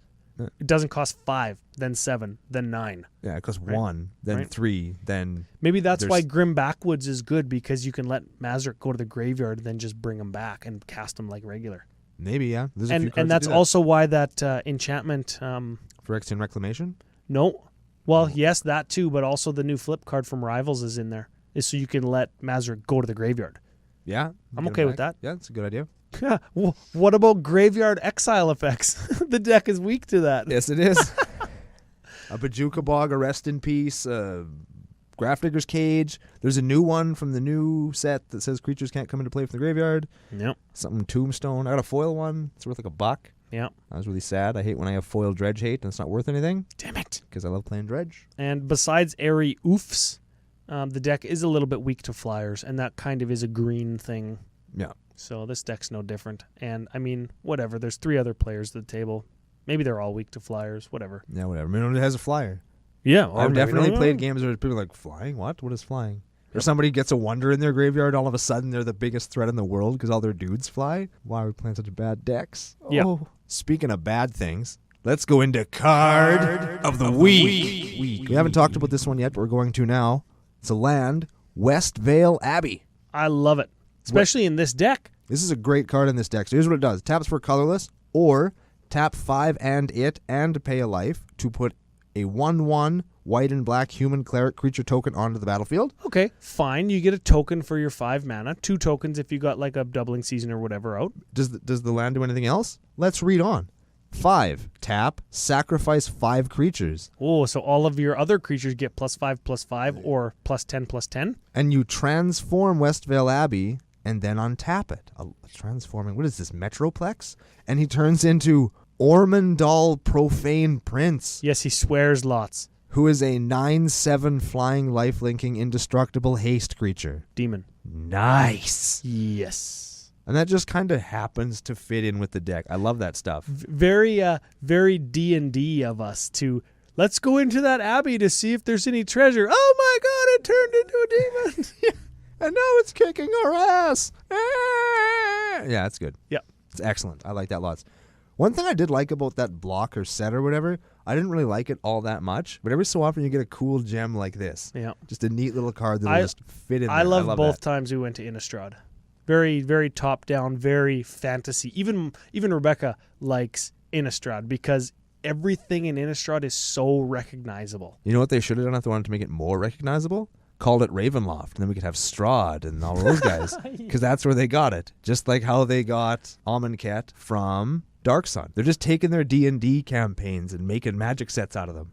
Speaker 2: It doesn't cost 5, then 7, then 9.
Speaker 1: Yeah, it costs 1, then 3, then...
Speaker 2: Maybe that's why Grim Backwoods is good, because you can let Mazirek go to the graveyard and then just bring him back and cast him like regular.
Speaker 1: Maybe, yeah.
Speaker 2: And that's also why that enchantment...
Speaker 1: Phyrexian Reclamation?
Speaker 2: No. Well, yes, that too, but also the new flip card from Rivals is in there. Is so you can let Mazirek go to the graveyard.
Speaker 1: Yeah.
Speaker 2: I'm okay with that.
Speaker 1: Yeah, that's a good idea.
Speaker 2: What about graveyard exile effects? The deck is weak to that.
Speaker 1: Yes, it is. A Bajuka Bog, a Rest in Peace, Grafdigger's Cage. There's a new one from the new set that says creatures can't come into play from the graveyard.
Speaker 2: Yep.
Speaker 1: Something Tombstone. I got a foil one. It's worth like $1.
Speaker 2: Yep.
Speaker 1: I was really sad. I hate when I have foil Dredge hate and it's not worth anything.
Speaker 2: Damn it.
Speaker 1: Because I love playing Dredge.
Speaker 2: And besides airy oofs, the deck is a little bit weak to flyers, and that kind of is a green thing.
Speaker 1: Yeah.
Speaker 2: So this deck's no different. And, I mean, whatever. There's 3 other players at the table. Maybe they're all weak to flyers. Whatever.
Speaker 1: Yeah, whatever. I mean, it has a flyer.
Speaker 2: Yeah.
Speaker 1: I've definitely played games where people are like, flying? What? What is flying? Or somebody gets a wonder in their graveyard, all of a sudden they're the biggest threat in the world because all their dudes fly? Why are we playing such bad decks?
Speaker 2: Yeah.
Speaker 1: Oh. Speaking of bad things, let's go into Card of the Week. We haven't talked about this one yet, but we're going to now. It's a land, West Vale Abbey.
Speaker 2: I love it. Especially in this deck.
Speaker 1: This is a great card in this deck. So here's what it does. Taps for colorless, or tap 5 and pay a life to put a 1/1 white and black human cleric creature token onto the battlefield.
Speaker 2: Okay, fine. You get a token for your 5 mana. 2 tokens if you got like a doubling season or whatever out.
Speaker 1: Does the land do anything else? Let's read on. 5, tap, sacrifice 5 creatures.
Speaker 2: Oh, so all of your other creatures get +5/+5 or +10/+10?
Speaker 1: And you transform West Vale Abbey and then untap it. Transforming, what is this, Metroplex? And he turns into Ormondal Profane Prince.
Speaker 2: Yes, he swears lots.
Speaker 1: Who is a 9/7 flying lifelinking indestructible haste creature.
Speaker 2: Demon.
Speaker 1: Nice.
Speaker 2: Yes.
Speaker 1: And that just kind of happens to fit in with the deck. I love that stuff.
Speaker 2: Very D&D of us to, let's go into that abbey to see if there's any treasure. Oh my god, it turned into a demon.
Speaker 1: And now it's kicking our ass. Yeah, it's good.
Speaker 2: Yeah.
Speaker 1: It's excellent. I like that lots. One thing I did like about that block or set or whatever, I didn't really like it all that much, but every so often you get a cool gem like this.
Speaker 2: Yeah.
Speaker 1: Just a neat little card that'll just fit in there.
Speaker 2: I love both times we went to Innistrad. Very, very top down, very fantasy. Even Rebecca likes Innistrad because everything in Innistrad is so recognizable.
Speaker 1: You know what they should have done if they wanted to make it more recognizable? Called it Ravenloft, and then we could have Strahd and all those guys, because that's where they got it. Just like how they got Amonkhet from Dark Sun. They're just taking their D&D campaigns and making magic sets out of them.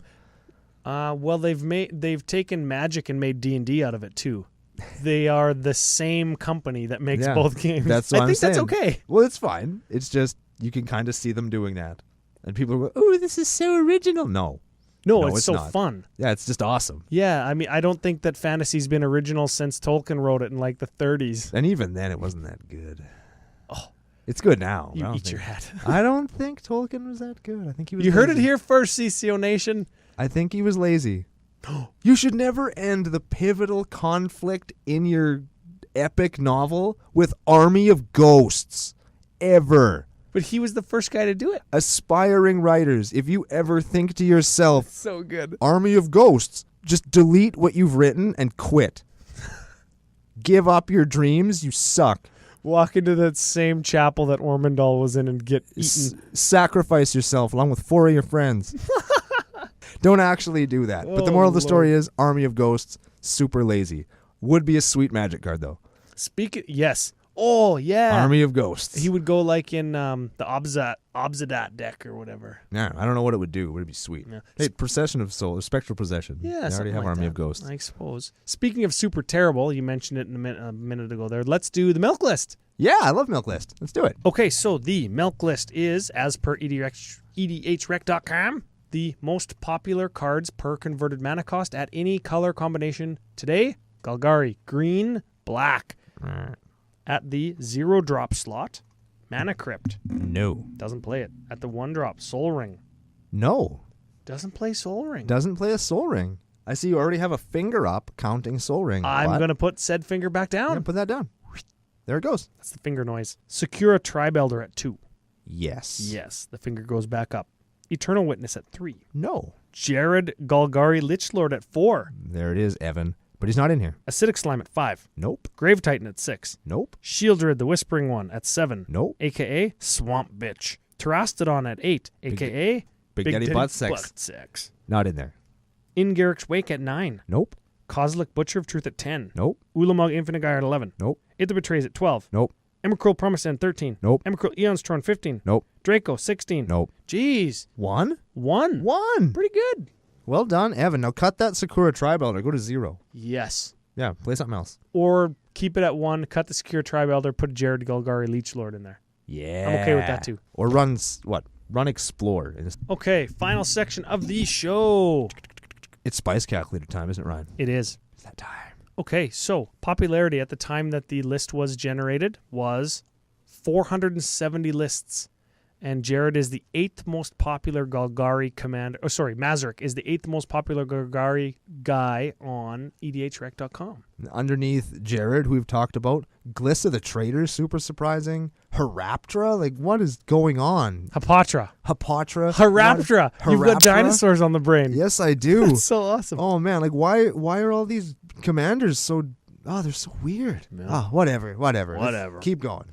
Speaker 2: Well, they've taken Magic and made D&D out of it too. They are the same company that makes both games.
Speaker 1: That's what
Speaker 2: I think
Speaker 1: saying.
Speaker 2: That's okay.
Speaker 1: Well, it's fine. It's just you can kind of see them doing that, and people are going, "Oh, this is so original." No,
Speaker 2: it's so
Speaker 1: not.
Speaker 2: fun.
Speaker 1: Yeah, it's just awesome.
Speaker 2: Yeah, I mean, I don't think that fantasy's been original since Tolkien wrote it in like the 30s.
Speaker 1: And even then, it wasn't that good. Oh, it's good now.
Speaker 2: You eat your hat.
Speaker 1: I don't think Tolkien was that good. I think he was.
Speaker 2: You
Speaker 1: lazy.
Speaker 2: heard it here first, CCO Nation.
Speaker 1: I think he was lazy. You should never end the pivotal conflict in your epic novel with Army of Ghosts. Ever.
Speaker 2: But he was the first guy to do it.
Speaker 1: Aspiring writers, if you ever think to yourself,
Speaker 2: so good.
Speaker 1: Army of Ghosts, just delete what you've written and quit. Give up your dreams, you suck.
Speaker 2: Walk into that same chapel that Ormondal was in and get eaten.
Speaker 1: Sacrifice yourself along with 4 of your friends. Don't actually do that. But the moral of the story is Army of Ghosts, super lazy. Would be a sweet Magic card, though.
Speaker 2: Yes. Oh, yeah.
Speaker 1: Army of Ghosts.
Speaker 2: He would go like in the Obsidat deck or whatever.
Speaker 1: Yeah, I don't know what it would do. Would it be sweet?
Speaker 2: Yeah.
Speaker 1: Hey, Procession of Souls, Spectral Possession.
Speaker 2: Yeah,
Speaker 1: they already have
Speaker 2: like
Speaker 1: Army
Speaker 2: that,
Speaker 1: of Ghosts.
Speaker 2: I suppose. Speaking of super terrible, you mentioned it a minute ago there. Let's do the milk list.
Speaker 1: Yeah, I love Milk List. Let's do it.
Speaker 2: Okay, so the milk list is, as per EDHREC.com, the most popular cards per converted mana cost at any color combination today. Golgari, green, black. At the 0-drop slot, Mana Crypt.
Speaker 1: No.
Speaker 2: Doesn't play it. At the 1-drop, Soul Ring.
Speaker 1: No.
Speaker 2: Doesn't play Soul Ring.
Speaker 1: Doesn't play a Soul Ring. I see you already have a finger up counting Soul Ring.
Speaker 2: I'm going to put said finger back down.
Speaker 1: Yeah, put that down. There it goes.
Speaker 2: That's the finger noise. Secura Tribelder at 2.
Speaker 1: Yes.
Speaker 2: Yes, the finger goes back up. Eternal Witness at 3.
Speaker 1: No.
Speaker 2: Jared Golgari Lichlord at 4.
Speaker 1: There it is, Evan. But he's not in here.
Speaker 2: Acidic Slime at 5.
Speaker 1: Nope.
Speaker 2: Grave Titan at 6.
Speaker 1: Nope.
Speaker 2: Shieldred, the Whispering One, at 7.
Speaker 1: Nope.
Speaker 2: A.K.A. Swamp Bitch. Terastodon at 8. A.K.A.
Speaker 1: Big Daddy Butt Sex. Not in there.
Speaker 2: Ingarrick's Wake at 9.
Speaker 1: Nope.
Speaker 2: Kozilek Butcher of Truth at 10.
Speaker 1: Nope.
Speaker 2: Ulamog Infinite Guy at 11.
Speaker 1: Nope.
Speaker 2: It the Betrays at 12.
Speaker 1: Nope.
Speaker 2: Emrakul Promised End 13.
Speaker 1: Nope.
Speaker 2: Emrakul Eon's Torn 15.
Speaker 1: Nope.
Speaker 2: Draco 16.
Speaker 1: Nope.
Speaker 2: Jeez.
Speaker 1: 1?
Speaker 2: 1.
Speaker 1: 1.
Speaker 2: Pretty good.
Speaker 1: Well done, Evan. Now cut that Sakura Tribelder. Go to 0.
Speaker 2: Yes.
Speaker 1: Yeah, play something else.
Speaker 2: Or keep it at 1, cut the Secure Tribelder, put Jared Golgari Leechlord in there.
Speaker 1: Yeah.
Speaker 2: I'm okay with that too.
Speaker 1: Or run Explore.
Speaker 2: Okay, final section of the show.
Speaker 1: It's Spice Calculator time, isn't it, Ryan?
Speaker 2: It is.
Speaker 1: It's that time.
Speaker 2: Okay, so popularity at the time that the list was generated was 470 lists. And Jared is the 8th most popular Golgari commander. Oh, sorry, Mazirek is the 8th most popular Golgari guy on EDHREC.com.
Speaker 1: Underneath Jared, who we've talked about, Glissa the Trader, super surprising. Haraptra, like what is going on?
Speaker 2: Hapatra.
Speaker 1: Haraptra.
Speaker 2: You've got dinosaurs on the brain.
Speaker 1: Yes, I do.
Speaker 2: That's so awesome.
Speaker 1: Oh man, like why are all these commanders so? Oh, they're so weird.
Speaker 2: Yeah.
Speaker 1: Whatever.
Speaker 2: Whatever.
Speaker 1: Keep going.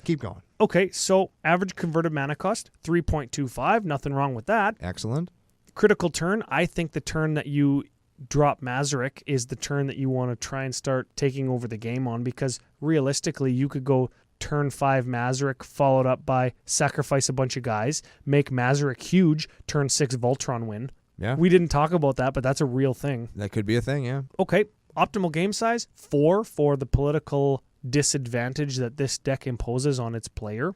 Speaker 2: Okay, so average converted mana cost, 3.25. Nothing wrong with that.
Speaker 1: Excellent.
Speaker 2: Critical turn, I think the turn that you drop Mazirek is the turn that you want to try and start taking over the game on, because realistically, you could go turn 5 Mazirek, followed up by sacrifice a bunch of guys, make Mazirek huge, turn 6 Voltron win.
Speaker 1: Yeah.
Speaker 2: We didn't talk about that, but that's a real thing.
Speaker 1: That could be a thing, yeah.
Speaker 2: Okay, optimal game size, 4 for the political disadvantage that this deck imposes on its player.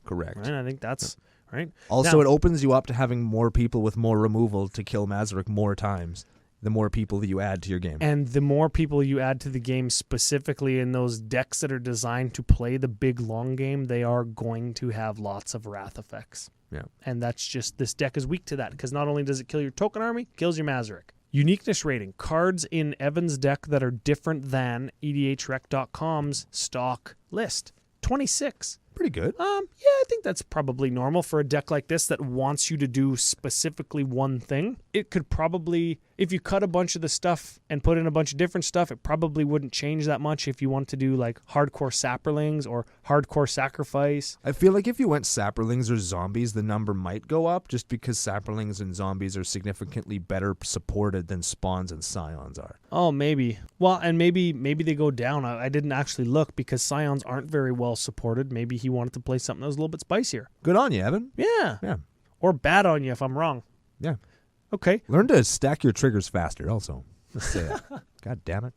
Speaker 1: Correct.
Speaker 2: Right, I think that's right.
Speaker 1: Also,
Speaker 2: now,
Speaker 1: it opens you up to having more people with more removal to kill Mazirek more times, the more people that you add to your game.
Speaker 2: And the more people you add to the game, specifically in those decks that are designed to play the big long game, they are going to have lots of wrath effects.
Speaker 1: Yeah.
Speaker 2: And that's just, this deck is weak to that, because not only does it kill your token army, it kills your Mazirek. Uniqueness rating. Cards in Evan's deck that are different than EDHREC.com's stock list. 26.
Speaker 1: Pretty good.
Speaker 2: Yeah, I think that's probably normal for a deck like this that wants you to do specifically one thing. It could probably, if you cut a bunch of the stuff and put in a bunch of different stuff, it probably wouldn't change that much if you want to do like hardcore Saprolings or hardcore Sacrifice.
Speaker 1: I feel like if you went Saprolings or Zombies, the number might go up just because Saprolings and Zombies are significantly better supported than Spawns and Scions are.
Speaker 2: Oh, maybe. Well, and maybe they go down. I didn't actually look because Scions aren't very well supported. Maybe he wanted to play something that was a little bit spicier.
Speaker 1: Good on you, Evan.
Speaker 2: Yeah.
Speaker 1: Yeah.
Speaker 2: Or bad on you if I'm wrong.
Speaker 1: Yeah.
Speaker 2: Okay.
Speaker 1: Learn to stack your triggers faster also. Let's say it. God damn it.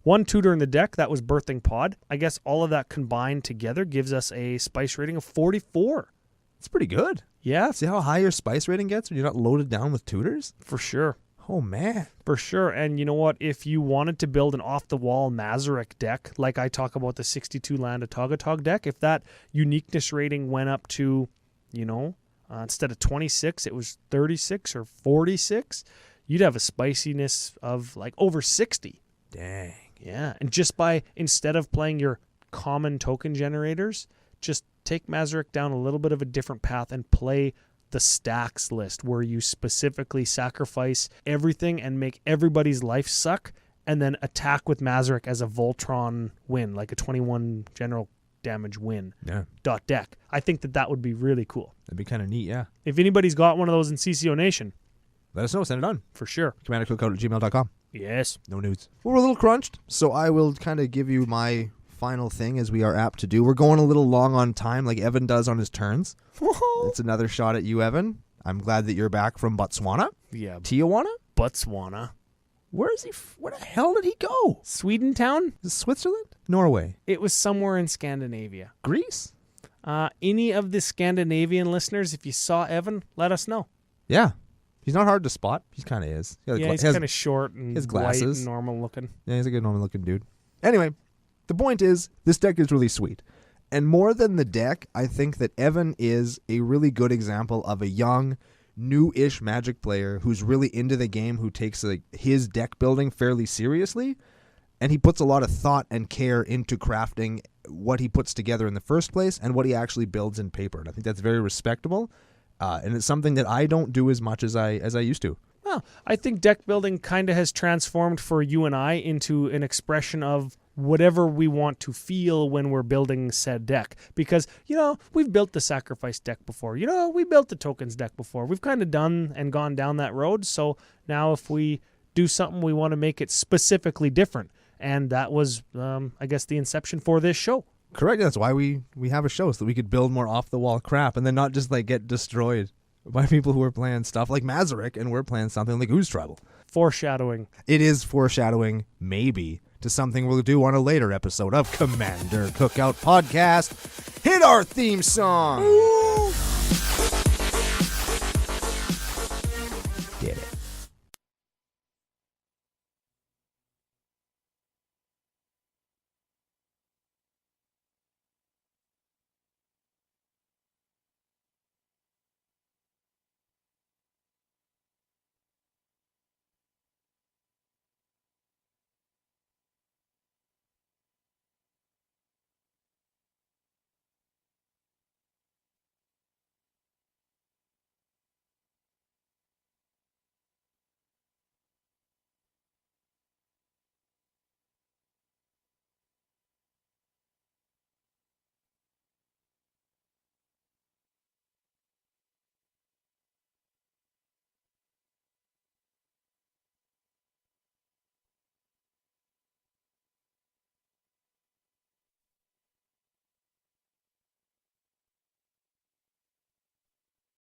Speaker 2: One tutor in the deck, that was Birthing Pod. I guess all of that combined together gives us a spice rating of 44.
Speaker 1: It's pretty good.
Speaker 2: Yeah.
Speaker 1: See how high your spice rating gets when you're not loaded down with tutors?
Speaker 2: For sure.
Speaker 1: Oh, man.
Speaker 2: For sure. And you know what? If you wanted to build an off-the-wall Mazirek deck, like I talk about the 62-land Otogatog deck, if that uniqueness rating went up to, instead of 26, it was 36 or 46, you'd have a spiciness of like over 60.
Speaker 1: Dang.
Speaker 2: Yeah. And just by, instead of playing your common token generators, just take Mazirek down a little bit of a different path and play the stacks list where you specifically sacrifice everything and make everybody's life suck and then attack with Mazirek as a Voltron win, like a 21 general damage win.
Speaker 1: Yeah.
Speaker 2: Deck. I think that would be really cool.
Speaker 1: That'd be kind of neat, yeah.
Speaker 2: If anybody's got one of those in CCO Nation,
Speaker 1: let us know. Send it on.
Speaker 2: For sure.
Speaker 1: CommanderCookout@gmail.com.
Speaker 2: Yes.
Speaker 1: No nudes. Well, we're a little crunched, so I will kind of give you my final thing, as we are apt to do. We're going a little long on time, like Evan does on his turns. It's another shot at you, Evan. I'm glad that you're back from Botswana.
Speaker 2: Yeah.
Speaker 1: Tijuana?
Speaker 2: Botswana.
Speaker 1: Where is he? Where the hell did he go?
Speaker 2: Sweden town?
Speaker 1: Is it Switzerland? Norway?
Speaker 2: It was somewhere in Scandinavia.
Speaker 1: Greece?
Speaker 2: Any of the Scandinavian listeners, if you saw Evan, let us know.
Speaker 1: Yeah. He's not hard to spot. He kind of is.
Speaker 2: He's kind of short and
Speaker 1: his
Speaker 2: white
Speaker 1: glasses.
Speaker 2: and normal looking.
Speaker 1: Yeah, he's a good normal looking dude. Anyway, the point is, this deck is really sweet. And more than the deck, I think that Evan is a really good example of a young, new-ish Magic player who's really into the game, who takes his deck building fairly seriously, and he puts a lot of thought and care into crafting what he puts together in the first place and what he actually builds in paper. And I think that's very respectable, and it's something that I don't do as much as I used to.
Speaker 2: Well, I think deck building kind of has transformed for you and I into an expression of whatever we want to feel when we're building said deck. Because, we've built the sacrifice deck before. We built the tokens deck before. We've kind of done and gone down that road. So now if we do something, we want to make it specifically different. And that was, I guess, the inception for this show.
Speaker 1: Correct. That's why we have a show, so that we could build more off-the-wall crap and then not just get destroyed by people who are playing stuff like Mazirek, and we're playing something like Ooze Tribal.
Speaker 2: Foreshadowing.
Speaker 1: It is foreshadowing, maybe, to something we'll do on a later episode of Commander Cookout Podcast. Hit our theme song! Ooh.